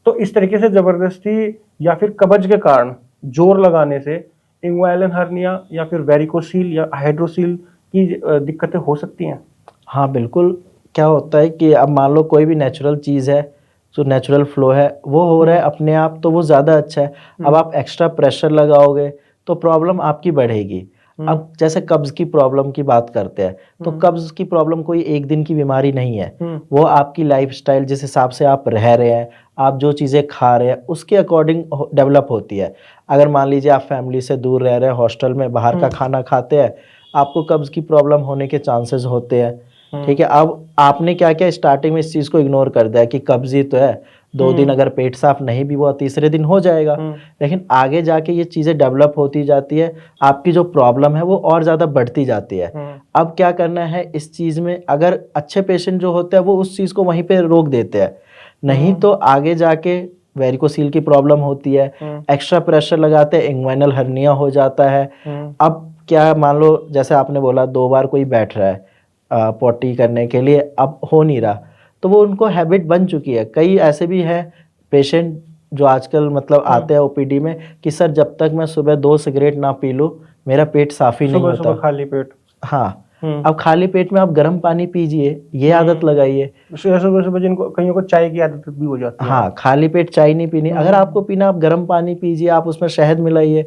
तो इस तरीके से जबरदस्ती या फिर कब्ज के कारण जोर लगाने से इंग्वायलन हर्निया या फिर वेरिकोसील या हाइड्रोसील की दिक्कतें हो सकती हैं। हाँ बिल्कुल। क्या होता है कि अब मान लो कोई भी नेचुरल चीज़ है, जो नेचुरल फ्लो है वो हो रहा है अपने आप, तो वो ज़्यादा अच्छा है। अब आप एक्स्ट्रा प्रेशर लगाओगे तो प्रॉब्लम आपकी बढ़ेगी। अब जैसे कब्ज़ की प्रॉब्लम की बात करते हैं, तो कब्ज़ की प्रॉब्लम कोई एक दिन की बीमारी नहीं है। वो आपकी लाइफस्टाइल, जिस हिसाब से आप रह रहे हैं, आप जो चीज़ें खा रहे हैं, उसके अकॉर्डिंग डेवलप होती है। अगर मान लीजिए आप फैमिली से दूर रह रहे हैं, हॉस्टल में बाहर का खाना खाते हैं, आपको कब्ज़ की प्रॉब्लम होने के चांसेस होते हैं। ठीक है, अब आपने क्या किया, स्टार्टिंग में इस चीज़ को इग्नोर कर दिया कि कब्ज़ ही तो है, 2 दिन अगर पेट साफ नहीं भी हुआ, तीसरे दिन हो जाएगा। लेकिन आगे जाके ये चीज़ें डेवलप होती जाती है, आपकी जो प्रॉब्लम है वो और ज़्यादा बढ़ती जाती है। अब क्या करना है इस चीज़ में, अगर अच्छे पेशेंट जो होते हैं वो उस चीज़ को वहीं पे रोक देते हैं, नहीं तो आगे जाके वेरिकोसील की प्रॉब्लम होती है, एक्स्ट्रा प्रेशर लगाते हैं, इंग्वाइनल हर्निया हो जाता है। अब क्या, मान लो जैसे आपने बोला 2 बार कोई बैठ रहा है पॉटी करने के लिए, अब हो नहीं रहा, तो वो उनको हैबिट बन चुकी है। कई ऐसे भी हैं पेशेंट जो आजकल मतलब आते हैं ओपीडी में कि सर जब तक मैं सुबह 2 सिगरेट ना पी लूँ मेरा पेट साफ ही नहीं होता। सुबह खाली पेट। हाँ, अब खाली पेट में आप गर्म पानी पीजिए, ये आदत लगाइए। सुबह जिनको कईयों को चाय की आदत भी हो जाती है। हाँ, खाली पेट चाय नहीं पीनी, अगर आपको पीना आप गर्म पानी पीजिए, आप उसमें शहद मिलाइए।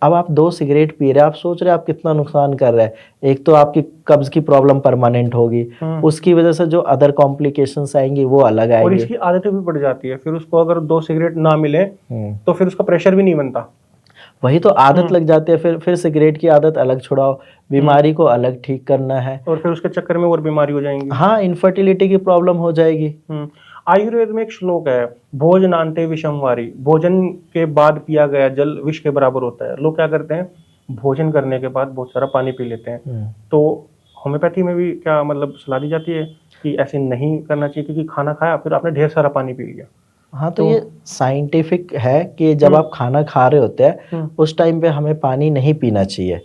अब आप 2 सिगरेट पी रहे हैं, आप सोच रहे हैं आप कितना नुकसान कर रहे हैं। एक तो आपकी कब्ज की प्रॉब्लम परमानेंट होगी, उसकी वजह से जो अदर कॉम्प्लिकेशंस आएंगी वो अलग आएंगी, और इसकी आदतें भी पड़ जाती है। फिर उसको अगर 2 सिगरेट ना मिले तो फिर उसका प्रेशर भी नहीं बनता। वही तो आदत लग जाती है। फिर सिगरेट की आदत अलग छुड़ाओ, बीमारी को अलग ठीक करना है, और फिर उसके चक्कर में और बीमारी हो जाएंगी। हाँ, इनफर्टिलिटी की प्रॉब्लम हो जाएगी। आयुर्वेद में एक श्लोक है, भोजनान्ते विषम वारी, भोजन के बाद पिया गया जल विष के बराबर होता है। लोग क्या करते हैं, भोजन करने के बाद बहुत सारा पानी पी लेते हैं। तो होम्योपैथी में भी क्या मतलब सलाह दी जाती है कि ऐसे नहीं करना चाहिए, क्योंकि खाना खाया फिर आपने ढेर सारा पानी पी लिया। हाँ, तो ये साइंटिफिक है कि जब आप खाना खा रहे होते हैं उस टाइम पे हमें पानी नहीं पीना चाहिए।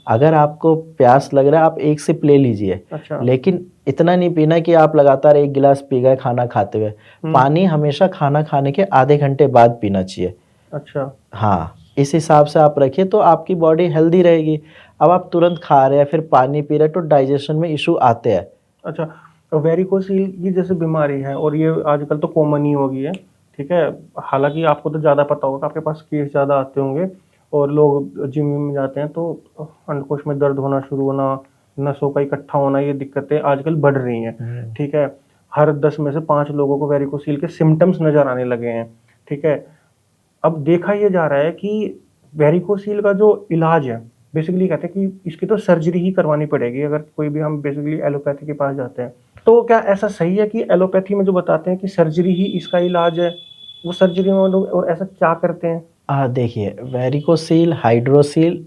अगर आपको प्यास लग रहा है आप 1 सिप ले लीजिए, अच्छा। लेकिन इतना नहीं पीना कि आप लगातार 1 गिलास पी गए खाना खाते हुए। पानी हमेशा खाना खाने के आधे घंटे बाद पीना चाहिए। अच्छा। हाँ, इस हिसाब से आप रखिए तो आपकी बॉडी हेल्दी रहेगी। अब आप तुरंत खा रहे हैं फिर पानी पी रहे हैं तो डाइजेशन में इशू आते हैं। अच्छा, वेरिकोसील की जैसे बीमारी है, और ये आजकल तो कॉमन ही हो गई है, ठीक है। हालांकि आपको तो ज़्यादा पता होगा, आपके पास केस ज़्यादा आते होंगे, और लोग जिम में जाते हैं तो अंडकोश में दर्द होना शुरू होना, नसों का इकट्ठा होना, ये दिक्कतें आजकल बढ़ रही हैं, ठीक है। हर 10 में से 5 लोगों को वेरिकोसील के सिम्टम्स नज़र आने लगे हैं, ठीक है। अब देखा यह जा रहा है कि वेरिकोसील का जो इलाज है, बेसिकली कहते हैं कि इसकी तो सर्जरी ही करवानी पड़ेगी अगर कोई भी हम बेसिकली एलोपैथी के पास जाते हैं। तो क्या ऐसा सही है कि एलोपैथी में जो बताते हैं कि सर्जरी ही इसका इलाज है, वो सर्जरी में लोग और ऐसा क्या करते हैं? देखिए, वेरिकोसील हाइड्रोसील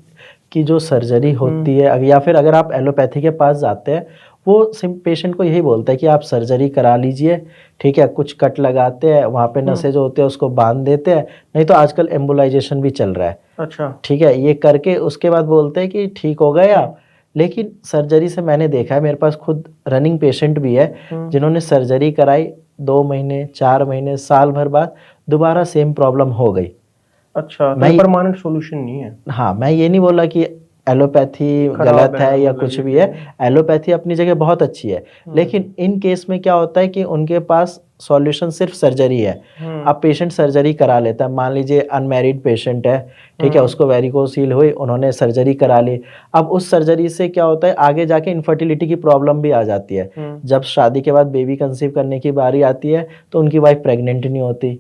की जो सर्जरी होती है, या फिर अगर आप एलोपैथी के पास जाते हैं, वो पेशेंट को यही बोलता है कि आप सर्जरी करा लीजिए, ठीक है। कुछ कट लगाते हैं, वहाँ पे नसें जो होते हैं उसको बांध देते हैं, नहीं तो आजकल एम्बुलाइजेशन भी चल रहा है। अच्छा, ठीक है, ये करके उसके बाद बोलते हैं कि ठीक हो गए आप। लेकिन सर्जरी से मैंने देखा है, मेरे पास खुद रनिंग पेशेंट भी है जिन्होंने सर्जरी कराई, 2 महीने 4 महीने साल भर बाद दोबारा सेम प्रॉब्लम हो गई। अच्छा, तो परमानेंट सॉल्यूशन नहीं है। हाँ, मैं ये नहीं बोला कि एलोपैथी गलत है या कुछ भी है, एलोपैथी अपनी जगह बहुत अच्छी है, लेकिन इन केस में क्या होता है कि उनके पास सॉल्यूशन सिर्फ सर्जरी है। अब पेशेंट सर्जरी करा लेता है, मान लीजिए अनमैरिड पेशेंट है, ठीक है, उसको वेरिकोसील हुई, उन्होंने सर्जरी करा ली। अब उस सर्जरी से क्या होता है, आगे जाके इनफर्टिलिटी की प्रॉब्लम भी आ जाती है। जब शादी के बाद बेबी कंसीव करने की बारी आती है तो उनकी वाइफ प्रेग्नेंट नहीं होती।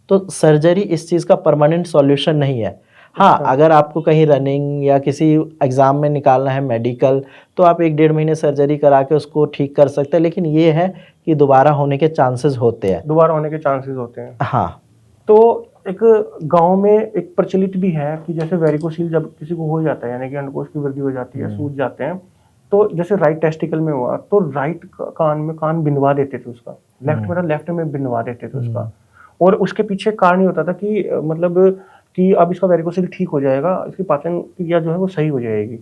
तो सर्जरी इस चीज़ का परमानेंट सॉल्यूशन नहीं है। हाँ, अगर आपको कहीं रनिंग या किसी एग्ज़ाम में निकालना है मेडिकल, तो आप 1-1.5 महीने सर्जरी करा के उसको ठीक कर सकते हैं, लेकिन ये है कि दोबारा होने के चांसेस होते हैं। दोबारा होने के चांसेस होते हैं। हाँ, तो एक गांव में एक प्रचलित भी है कि जैसे वेरिकोसील जब किसी को हो जाता है, यानी कि अंडकोश की वृद्धि हो जाती है, सूज जाते हैं, तो जैसे राइट टेस्टिकल में हुआ तो राइट कान में कान बिनवा देते थे उसका, लेफ्ट में बिनवा देते थे उसका। और उसके पीछे कारण ये होता था कि मतलब कि अब इसका वेरिकोसील ठीक हो जाएगा, इसकी पाचन क्रिया जो है वो सही हो जाएगी।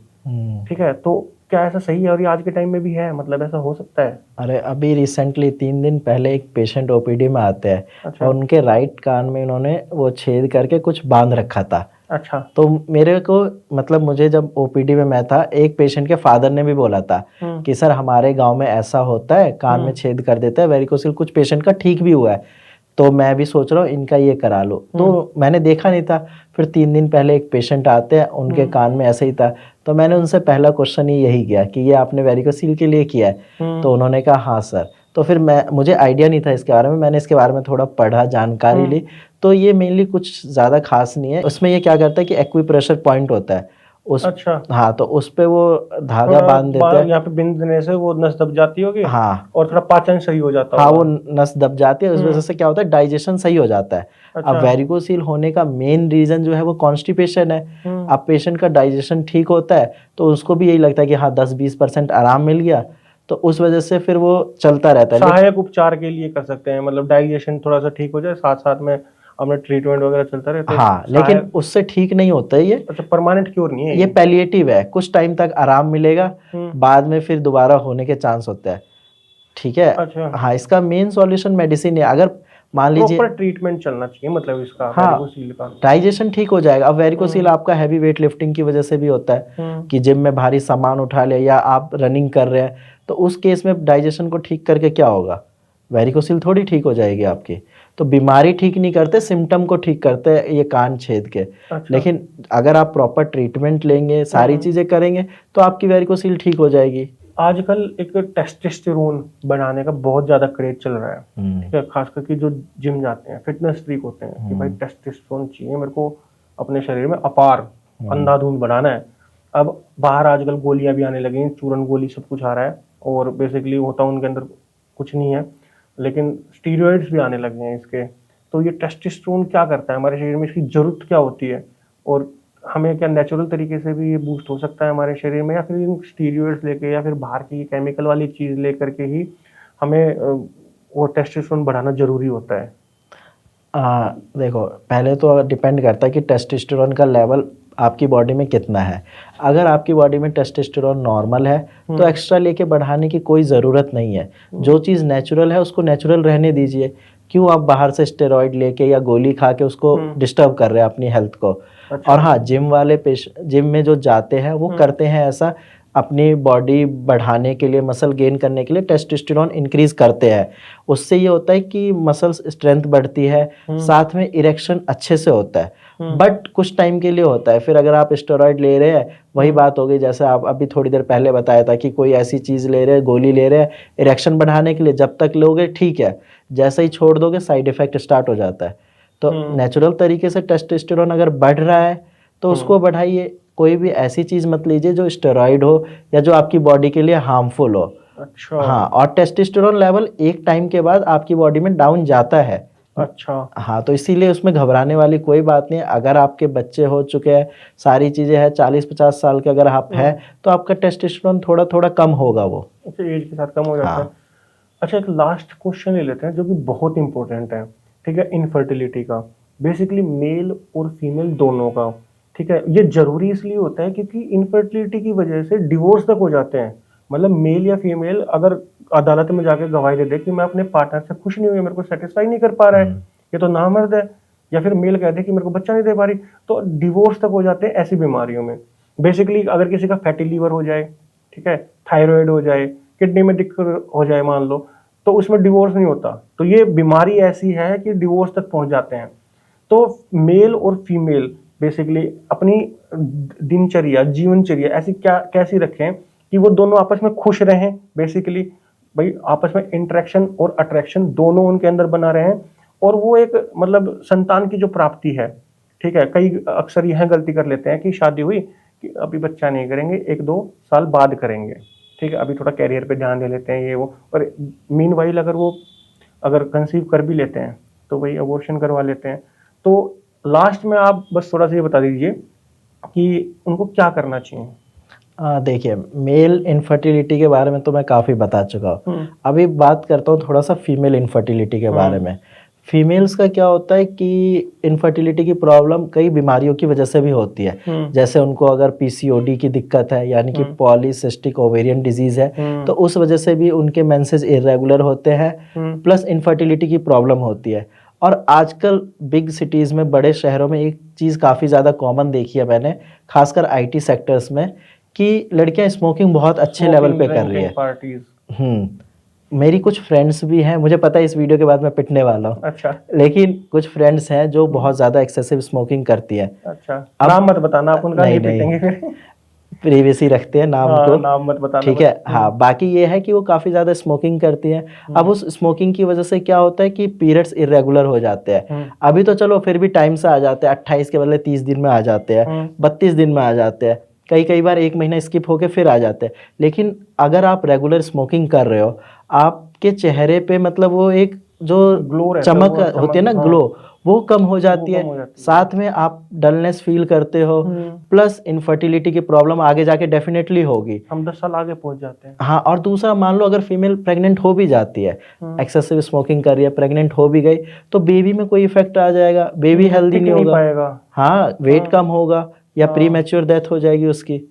ठीक है, तो क्या ऐसा सही है और ये आज के टाइम में भी है, मतलब ऐसा हो सकता है? अरे अभी रिसेंटली 3 दिन पहले एक पेशेंट ओपीडी में आते हैं अच्छा। और उनके राइट कान में इन्होंने वो छेद करके कुछ बांध रखा था। अच्छा। तो मेरे को मतलब मुझे जब ओपीडी में मैं था, एक पेशेंट के फादर ने भी बोला था कि सर हमारे गांव में ऐसा होता है, कान में छेद कर देता है वेरिकोसिल, कुछ पेशेंट का ठीक भी हुआ है, तो मैं भी सोच रहा हूँ इनका ये करा लो। तो मैंने देखा नहीं था, फिर 3 दिन पहले एक पेशेंट आते हैं, उनके कान में ऐसे ही था, तो मैंने उनसे पहला क्वेश्चन ही यही किया कि ये आपने वेरिकोसिल के लिए किया है? तो उन्होंने कहा हाँ सर। तो फिर मुझे आइडिया नहीं था इसके बारे में, मैंने इसके बारे में थोड़ा पढ़ा, जानकारी ली। तो ये मेनली कुछ ज़्यादा खास नहीं है। उसमें ये क्या करता है कि एक्यूप्रेशर पॉइंट होता है उस, अच्छा। हाँ, तो उस पे वो धागा थोड़ा बांध देते हैं। यहाँ पे बिंद देने से वो नस दब जाती होगी। हाँ, और थोड़ा पाचन सही हो जाता हाँ, होगा। वो नस दब जाती है, उस वजह से क्या होता है, डाइजेशन सही हो जाता है। अच्छा। अब वेरिकोसील होने का मेन रीजन जो है वो कॉन्स्टिपेशन है। अब पेशेंट का डाइजेशन ठीक होता है तो उसको भी यही लगता है कि हाँ 10-20% आराम मिल गया, तो उस वजह से फिर वो चलता रहता है। सहायक उपचार के लिए कर सकते हैं, मतलब डाइजेशन थोड़ा सा ठीक हो जाए, साथ साथ में अपना ट्रीटमेंट वगैरह चलता रहे, तो हाँ, लेकिन उससे ठीक नहीं होता है ये। अच्छा, परमानेंट क्योर नहीं है ये पैलिएटिव है, कुछ टाइम तक आराम मिलेगा, बाद में फिर दोबारा होने के चांस होता है। ठीक है। अच्छा। हाँ, इसका मेन सॉल्यूशन मेडिसिन है। अगर मान लीजिए प्रॉपर ट्रीटमेंट चलना चाहिए, मतलब इसका हाँ, वेरिकोसील का डाइजेशन ठीक हो जाएगा। अब वेरिकोसील आपका हैवी वेट लिफ्टिंग की वजह से भी होता है कि जिम में भारी सामान उठा ले या आप रनिंग कर रहे हैं, तो उस केस में डाइजेशन को ठीक करके क्या होगा, वेरिकोसील थोड़ी ठीक हो जाएगी आपकी। तो बीमारी ठीक नहीं करते, सिम्टम को ठीक करते हैं ये कान छेद के। अच्छा। लेकिन अगर आप प्रॉपर ट्रीटमेंट लेंगे, सारी चीजें करेंगे, तो आपकी वेरिकोसील ठीक हो जाएगी। आजकल एक टेस्टोस्टेरोन बढ़ाने का बहुत ज्यादा क्रेज चल रहा है, ठीक है, खास करके जो जिम जाते हैं, फिटनेस फ्रीक होते हैं कि भाई टेस्टोस्टेरोन चाहिए मेरे को अपने शरीर में अपार, अंधाधुंध बनाना है। अब बाहर आजकल गोलियां भी आने लगी हैं, चूरन गोली सब कुछ आ रहा है, और बेसिकली होता उनके अंदर कुछ नहीं है, लेकिन स्टीरॉयड्स भी आने लगे हैं इसके। तो ये टेस्टोस्टेरोन क्या करता है हमारे शरीर में, इसकी जरूरत क्या होती है, और हमें क्या नेचुरल तरीके से भी ये बूस्ट हो सकता है हमारे शरीर में, या फिर इन स्टीरॉयड्स लेके या फिर बाहर की केमिकल वाली चीज लेकर के ही हमें वो टेस्टोस्टेरोन बढ़ाना जरूरी होता है? देखो, पहले तो डिपेंड करता है कि टेस्टोस्टेरोन का लेवल आपकी बॉडी में कितना है। अगर आपकी बॉडी में टेस्टोस्टेरोन नॉर्मल है तो एक्स्ट्रा लेके बढ़ाने की कोई ज़रूरत नहीं है। जो चीज़ नेचुरल है उसको नेचुरल रहने दीजिए। क्यों आप बाहर से स्टेरॉइड लेके या गोली खा के उसको डिस्टर्ब कर रहे हैं अपनी हेल्थ को। अच्छा। और हाँ, जिम में जो जाते हैं वो करते हैं ऐसा अपनी बॉडी बढ़ाने के लिए, मसल गेन करने के लिए टेस्टोस्टेरोन इंक्रीज करते हैं। उससे ये होता है कि मसल्स स्ट्रेंथ बढ़ती है, साथ में इरेक्शन अच्छे से होता है, बट कुछ टाइम के लिए होता है। फिर अगर आप स्टेरॉइड ले रहे हैं, वही बात हो गई जैसे आप अभी थोड़ी देर पहले बताया था कि कोई ऐसी चीज़ ले रहे हैं, गोली ले रहे हैं इरेक्शन बढ़ाने के लिए, जब तक लोगे ठीक है, जैसे ही छोड़ दोगे साइड इफेक्ट स्टार्ट हो जाता है। तो नेचुरल तरीके से टेस्टोस्टेरोन अगर बढ़ रहा है तो उसको बढ़ाइए। कोई भी ऐसी चीज मत लीजिए जो स्टेरॉइड हो या जो आपकी बॉडी के लिए हार्मफुल हो। अच्छा। हाँ, और टेस्टोस्टेरोन लेवल एक टाइम के बाद आपकी बॉडी में डाउन जाता है। अच्छा। हाँ, तो इसीलिए उसमें घबराने वाली कोई बात नहीं है। अगर आपके बच्चे हो चुके हैं, सारी चीजें हैं, 40-50 साल के अगर आप हैं, तो आपका टेस्टोस्टेरोन थोड़ा थोड़ा कम होगा वो। अच्छा, एज के साथ कम हो जाता है। अच्छा, एक लास्ट क्वेश्चन ले लेते हैं जो कि बहुत इंपॉर्टेंट है, ठीक है, इनफर्टिलिटी का, बेसिकली मेल और फीमेल दोनों का, ठीक है। ये जरूरी इसलिए होता है क्योंकि इनफर्टिलिटी की वजह से डिवोर्स तक हो जाते हैं। मतलब मेल या फीमेल अगर अदालत में जाके गवाही दे दे कि मैं अपने पार्टनर से खुश नहीं हुई, मेरे को सेटिस्फाई नहीं कर पा रहा है, ये तो नामर्द है, या फिर मेल कहते हैं कि मेरे को बच्चा नहीं दे पा रही, तो डिवोर्स तक हो जाते हैं ऐसी बीमारियों में। बेसिकली अगर किसी का फैटी लीवर हो जाए, ठीक है, थायराइड हो जाए, किडनी में दिक्कत हो जाए मान लो, तो उसमें डिवोर्स नहीं होता। तो ये बीमारी ऐसी है कि डिवोर्स तक पहुंच जाते हैं। तो मेल और फीमेल बेसिकली अपनी दिनचर्या, जीवनचर्या ऐसी क्या कैसी रखें कि वो दोनों आपस में खुश रहें, बेसिकली भाई आपस में इंटरेक्शन और अट्रैक्शन दोनों उनके अंदर बना रहे, और वो एक मतलब संतान की जो प्राप्ति है, ठीक है। कई अक्सर यह गलती कर लेते हैं कि शादी हुई कि अभी बच्चा नहीं करेंगे, 1-2 साल बाद करेंगे, ठीक है, अभी थोड़ा कैरियर पे ध्यान दे लेते हैं ये वो, और मीनवाइल अगर कंसीव कर भी लेते हैं तो वही अबॉर्शन करवा लेते हैं। तो लास्ट में आप बस थोड़ा सा ये बता दीजिए कि उनको क्या करना चाहिए। देखिए, मेल इनफर्टिलिटी के बारे में तो मैं काफ़ी बता चुका हूँ। अभी बात करता हूँ थोड़ा सा फीमेल इनफर्टिलिटी के बारे में। फीमेल्स का क्या होता है कि इनफर्टिलिटी की प्रॉब्लम कई बीमारियों की वजह से भी होती है। जैसे उनको अगर पीसीओडी की दिक्कत है यानी कि पॉलीसिस्टिक ओवेरियन डिजीज है, तो उस वजह से भी उनके मेंसेस इरेगुलर होते हैं, प्लस इनफर्टिलिटी की प्रॉब्लम होती है। और आजकल बिग सिटीज़ में, बड़े शहरों में एक चीज़ काफ़ी ज़्यादा कॉमन देखी है मैंने, खासकर आईटी सेक्टर्स में, कि लड़कियां स्मोकिंग बहुत अच्छे लेवल पे कर रही है। मेरी कुछ फ्रेंड्स भी हैं, मुझे पता है इस वीडियो के बाद मैं पिटने वाला हूँ, अच्छा, लेकिन कुछ फ्रेंड्स हैं जो बहुत ज़्यादा एक्सेसिव स्मोकिंग करती है। अच्छा, नाम मत बताना, आप उनका नहीं पिटेंगे फिर। प्रीवियसली रखते हैं नाम को, नाम मत बताना, ठीक है। हाँ, बाकी ये है कि वो काफ़ी ज़्यादा स्मोकिंग करती हैं। अब उस स्मोकिंग की वजह से क्या होता है कि पीरियड्स इरेगुलर हो जाते हैं। अभी तो चलो फिर भी टाइम से आ जाते हैं, 28 के बदले 30 दिन में आ जाते हैं, 32 दिन में आ जाते हैं, कई बार एक महीना स्किप होके फिर आ जाते हैं। लेकिन अगर आप रेगुलर स्मोकिंग कर रहे हो, आपके चेहरे पे मतलब वो एक जो चमक होती है ना, ग्लो, वो कम हो जाती है। साथ में आप डलनेस फील करते हो, प्लस इनफर्टिलिटी की प्रॉब्लम आगे जाके डेफिनेटली होगी। हम 10 साल आगे पहुंच जाते हैं। हाँ, और दूसरा मान लो अगर फीमेल प्रेग्नेंट हो भी जाती है, एक्सेसिव स्मोकिंग कर रही है, प्रेग्नेंट हो भी गई, तो बेबी में कोई इफेक्ट आ जाएगा, बेबी हेल्दी नहीं होगा, हाँ, वेट कम होगा या प्री मैच्योर डेथ हो जाएगी उसकी।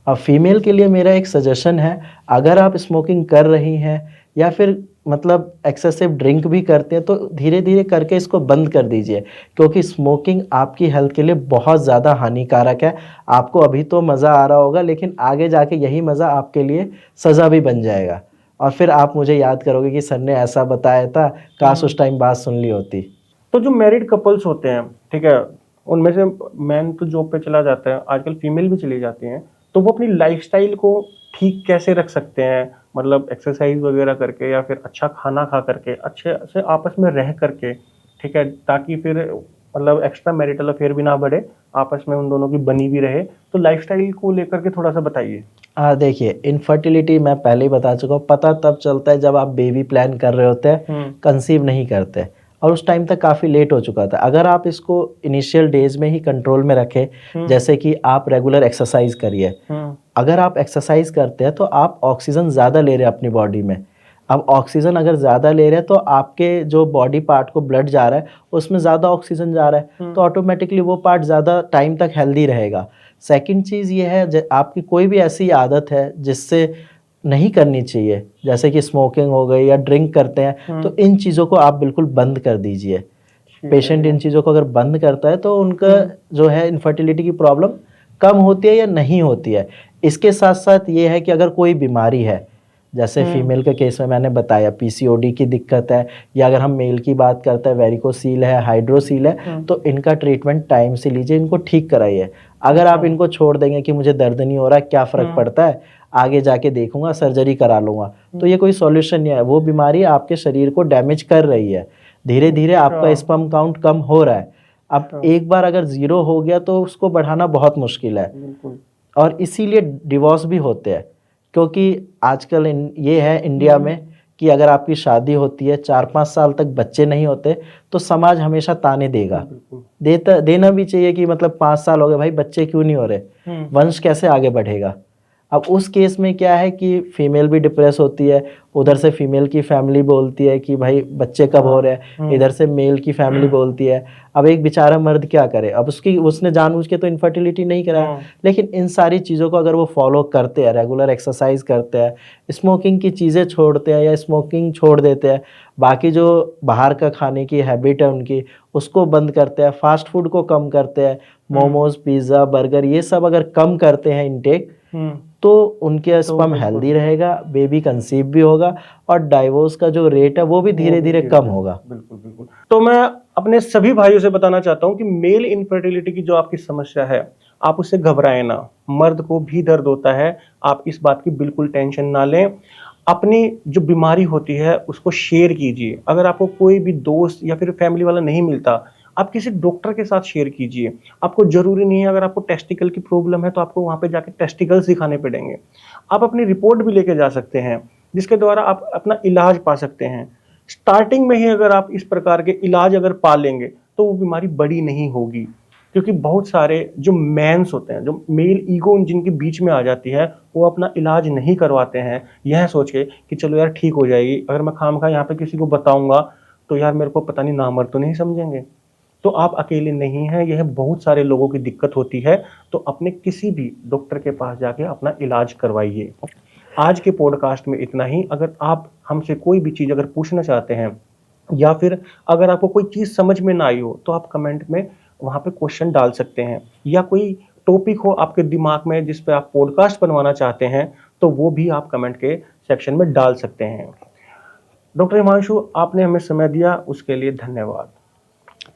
अब फीमेल के लिए मेरा एक सजेशन है, अगर आप स्मोकिंग कर रही हैं या फिर मतलब एक्सेसिव ड्रिंक भी करते हैं, तो धीरे धीरे करके इसको बंद कर दीजिए, क्योंकि स्मोकिंग आपकी हेल्थ के लिए बहुत ज़्यादा हानिकारक है। आपको अभी तो मज़ा आ रहा होगा, लेकिन आगे जाके यही मज़ा आपके लिए सज़ा भी बन जाएगा, और फिर आप मुझे याद करोगे कि सर ने ऐसा बताया था, काश उस टाइम बात सुन ली होती। तो जो मैरिड कपल्स होते हैं, ठीक है, उनमें से मैन तो जॉब पे चला जाता है, आजकल फीमेल भी चली जाती हैं, तो वो अपनी लाइफस्टाइल को ठीक कैसे रख सकते हैं? मतलब एक्सरसाइज वगैरह करके, या फिर अच्छा खाना खा करके, अच्छे से आपस में रह करके, ठीक है, ताकि फिर मतलब एक्स्ट्रा मैरिटल अफेयर भी ना बढ़े, आपस में उन दोनों की बनी भी रहे। तो लाइफस्टाइल को लेकर के थोड़ा सा बताइए। देखिए, इनफर्टिलिटी मैं पहले ही बता चुका हूँ, पता तब चलता है जब आप बेबी प्लान कर रहे होते हैं, कंसीव नहीं करते, और उस टाइम तक काफ़ी लेट हो चुका था। अगर आप इसको इनिशियल डेज में ही कंट्रोल में रखें, जैसे कि आप रेगुलर एक्सरसाइज करिए। अगर आप एक्सरसाइज करते हैं तो आप ऑक्सीजन ज़्यादा ले रहे हैं अपनी बॉडी में। अब ऑक्सीजन अगर ज़्यादा ले रहे हैं तो आपके जो बॉडी पार्ट को ब्लड जा रहा है उसमें ज़्यादा ऑक्सीजन जा रहा है, तो ऑटोमेटिकली वो पार्ट ज़्यादा टाइम तक हेल्दी रहेगा। सेकंड चीज़ ये है, आपकी कोई भी ऐसी आदत है जिससे नहीं करनी चाहिए, जैसे कि स्मोकिंग हो गई या ड्रिंक करते हैं, तो इन चीज़ों को आप बिल्कुल बंद कर दीजिए। पेशेंट इन चीज़ों को अगर बंद करता है तो उनका जो है इनफर्टिलिटी की प्रॉब्लम कम होती है या नहीं होती है। इसके साथ साथ ये है कि अगर कोई बीमारी है, जैसे फीमेल के केस में मैंने बताया पीसीओडी की दिक्कत है, या अगर हम मेल की बात करते हैं वेरिकोसील है, हाइड्रोसील है, तो इनका ट्रीटमेंट टाइम से लीजिए, इनको ठीक कराइए। अगर आप इनको छोड़ देंगे कि मुझे दर्द नहीं हो रहा, क्या फ़र्क पड़ता है, आगे जाके देखूंगा, सर्जरी करा लूंगा, तो ये कोई सॉल्यूशन नहीं है। वो बीमारी आपके शरीर को डैमेज कर रही है, धीरे धीरे आपका स्पर्म काउंट कम हो रहा है। अब एक बार अगर 0 हो गया तो उसको बढ़ाना बहुत मुश्किल है, और इसीलिए डिवोर्स भी होते हैं। क्योंकि आजकल ये है इंडिया में कि अगर आपकी शादी होती है, 4-5 साल तक बच्चे नहीं होते, तो समाज हमेशा ताने देगा, देना भी चाहिए कि मतलब 5 साल हो गए भाई, बच्चे क्यों नहीं हो रहे, वंश कैसे आगे बढ़ेगा। अब उस केस में क्या है कि फीमेल भी डिप्रेस होती है, उधर से फीमेल की फैमिली बोलती है कि भाई बच्चे कब हो रहे हैं, इधर से मेल की फैमिली बोलती है। अब एक बेचारा मर्द क्या करे, अब उसने जानबूझ के तो इनफर्टिलिटी नहीं कराया, लेकिन इन सारी चीज़ों को अगर वो फॉलो करते हैं, रेगुलर एक्सरसाइज करते हैं, स्मोकिंग की चीज़ें छोड़ते हैं या स्मोकिंग छोड़ देते हैं, बाकी जो बाहर का खाने की हैबिट है उनकी उसको बंद करते हैं, फास्ट फूड को कम करते हैं, मोमोज, पिज़्ज़ा, बर्गर, ये सब अगर कम करते हैं इनटेक, तो उनके स्पर्म हेल्दी रहेगा, बेबी कंसीव भी होगा, और डाइवोर्स का जो रेट है वो भी धीरे धीरे कम होगा। बिल्कुल बिल्कुल। तो मैं अपने सभी भाइयों से बताना चाहता हूँ कि मेल इनफर्टिलिटी की जो आपकी समस्या है, आप उससे घबराएं ना, मर्द को भी दर्द होता है, आप इस बात की बिल्कुल टेंशन ना लें। अपनी जो बीमारी होती है उसको शेयर कीजिए। अगर आपको कोई भी दोस्त या फिर फैमिली वाला नहीं मिलता, आप किसी डॉक्टर के साथ शेयर कीजिए। आपको जरूरी नहीं है, अगर आपको टेस्टिकल की प्रॉब्लम है तो आपको वहां पे जाके टेस्टिकल्स दिखाने पड़ेंगे। आप अपनी रिपोर्ट भी लेके जा सकते हैं, जिसके द्वारा आप अपना इलाज पा सकते हैं। स्टार्टिंग में ही अगर आप इस प्रकार के इलाज अगर पा लेंगे तो वो बीमारी बड़ी नहीं होगी। क्योंकि बहुत सारे जो मैंस होते हैं, जो मेल ईगो जिनके बीच में आ जाती है, वो अपना इलाज नहीं करवाते हैं, यह सोच के कि चलो यार ठीक हो जाएगी, अगर मैं खामखा यहाँ पे किसी को बताऊंगा तो यार मेरे को पता नहीं नामर्द तो नहीं समझेंगे। तो आप अकेले नहीं हैं, यह बहुत सारे लोगों की दिक्कत होती है। तो अपने किसी भी डॉक्टर के पास जाके अपना इलाज करवाइए। आज के पॉडकास्ट में इतना ही। अगर आप हमसे कोई भी चीज़ अगर पूछना चाहते हैं या फिर अगर आपको कोई चीज़ समझ में ना आई हो तो आप कमेंट में वहाँ पे क्वेश्चन डाल सकते हैं, या कोई टॉपिक हो आपके दिमाग में जिस पे आप पॉडकास्ट बनवाना चाहते हैं तो वो भी आप कमेंट के सेक्शन में डाल सकते हैं। डॉक्टर हिमांशु, आपने हमें समय दिया उसके लिए धन्यवाद।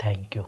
Thank you.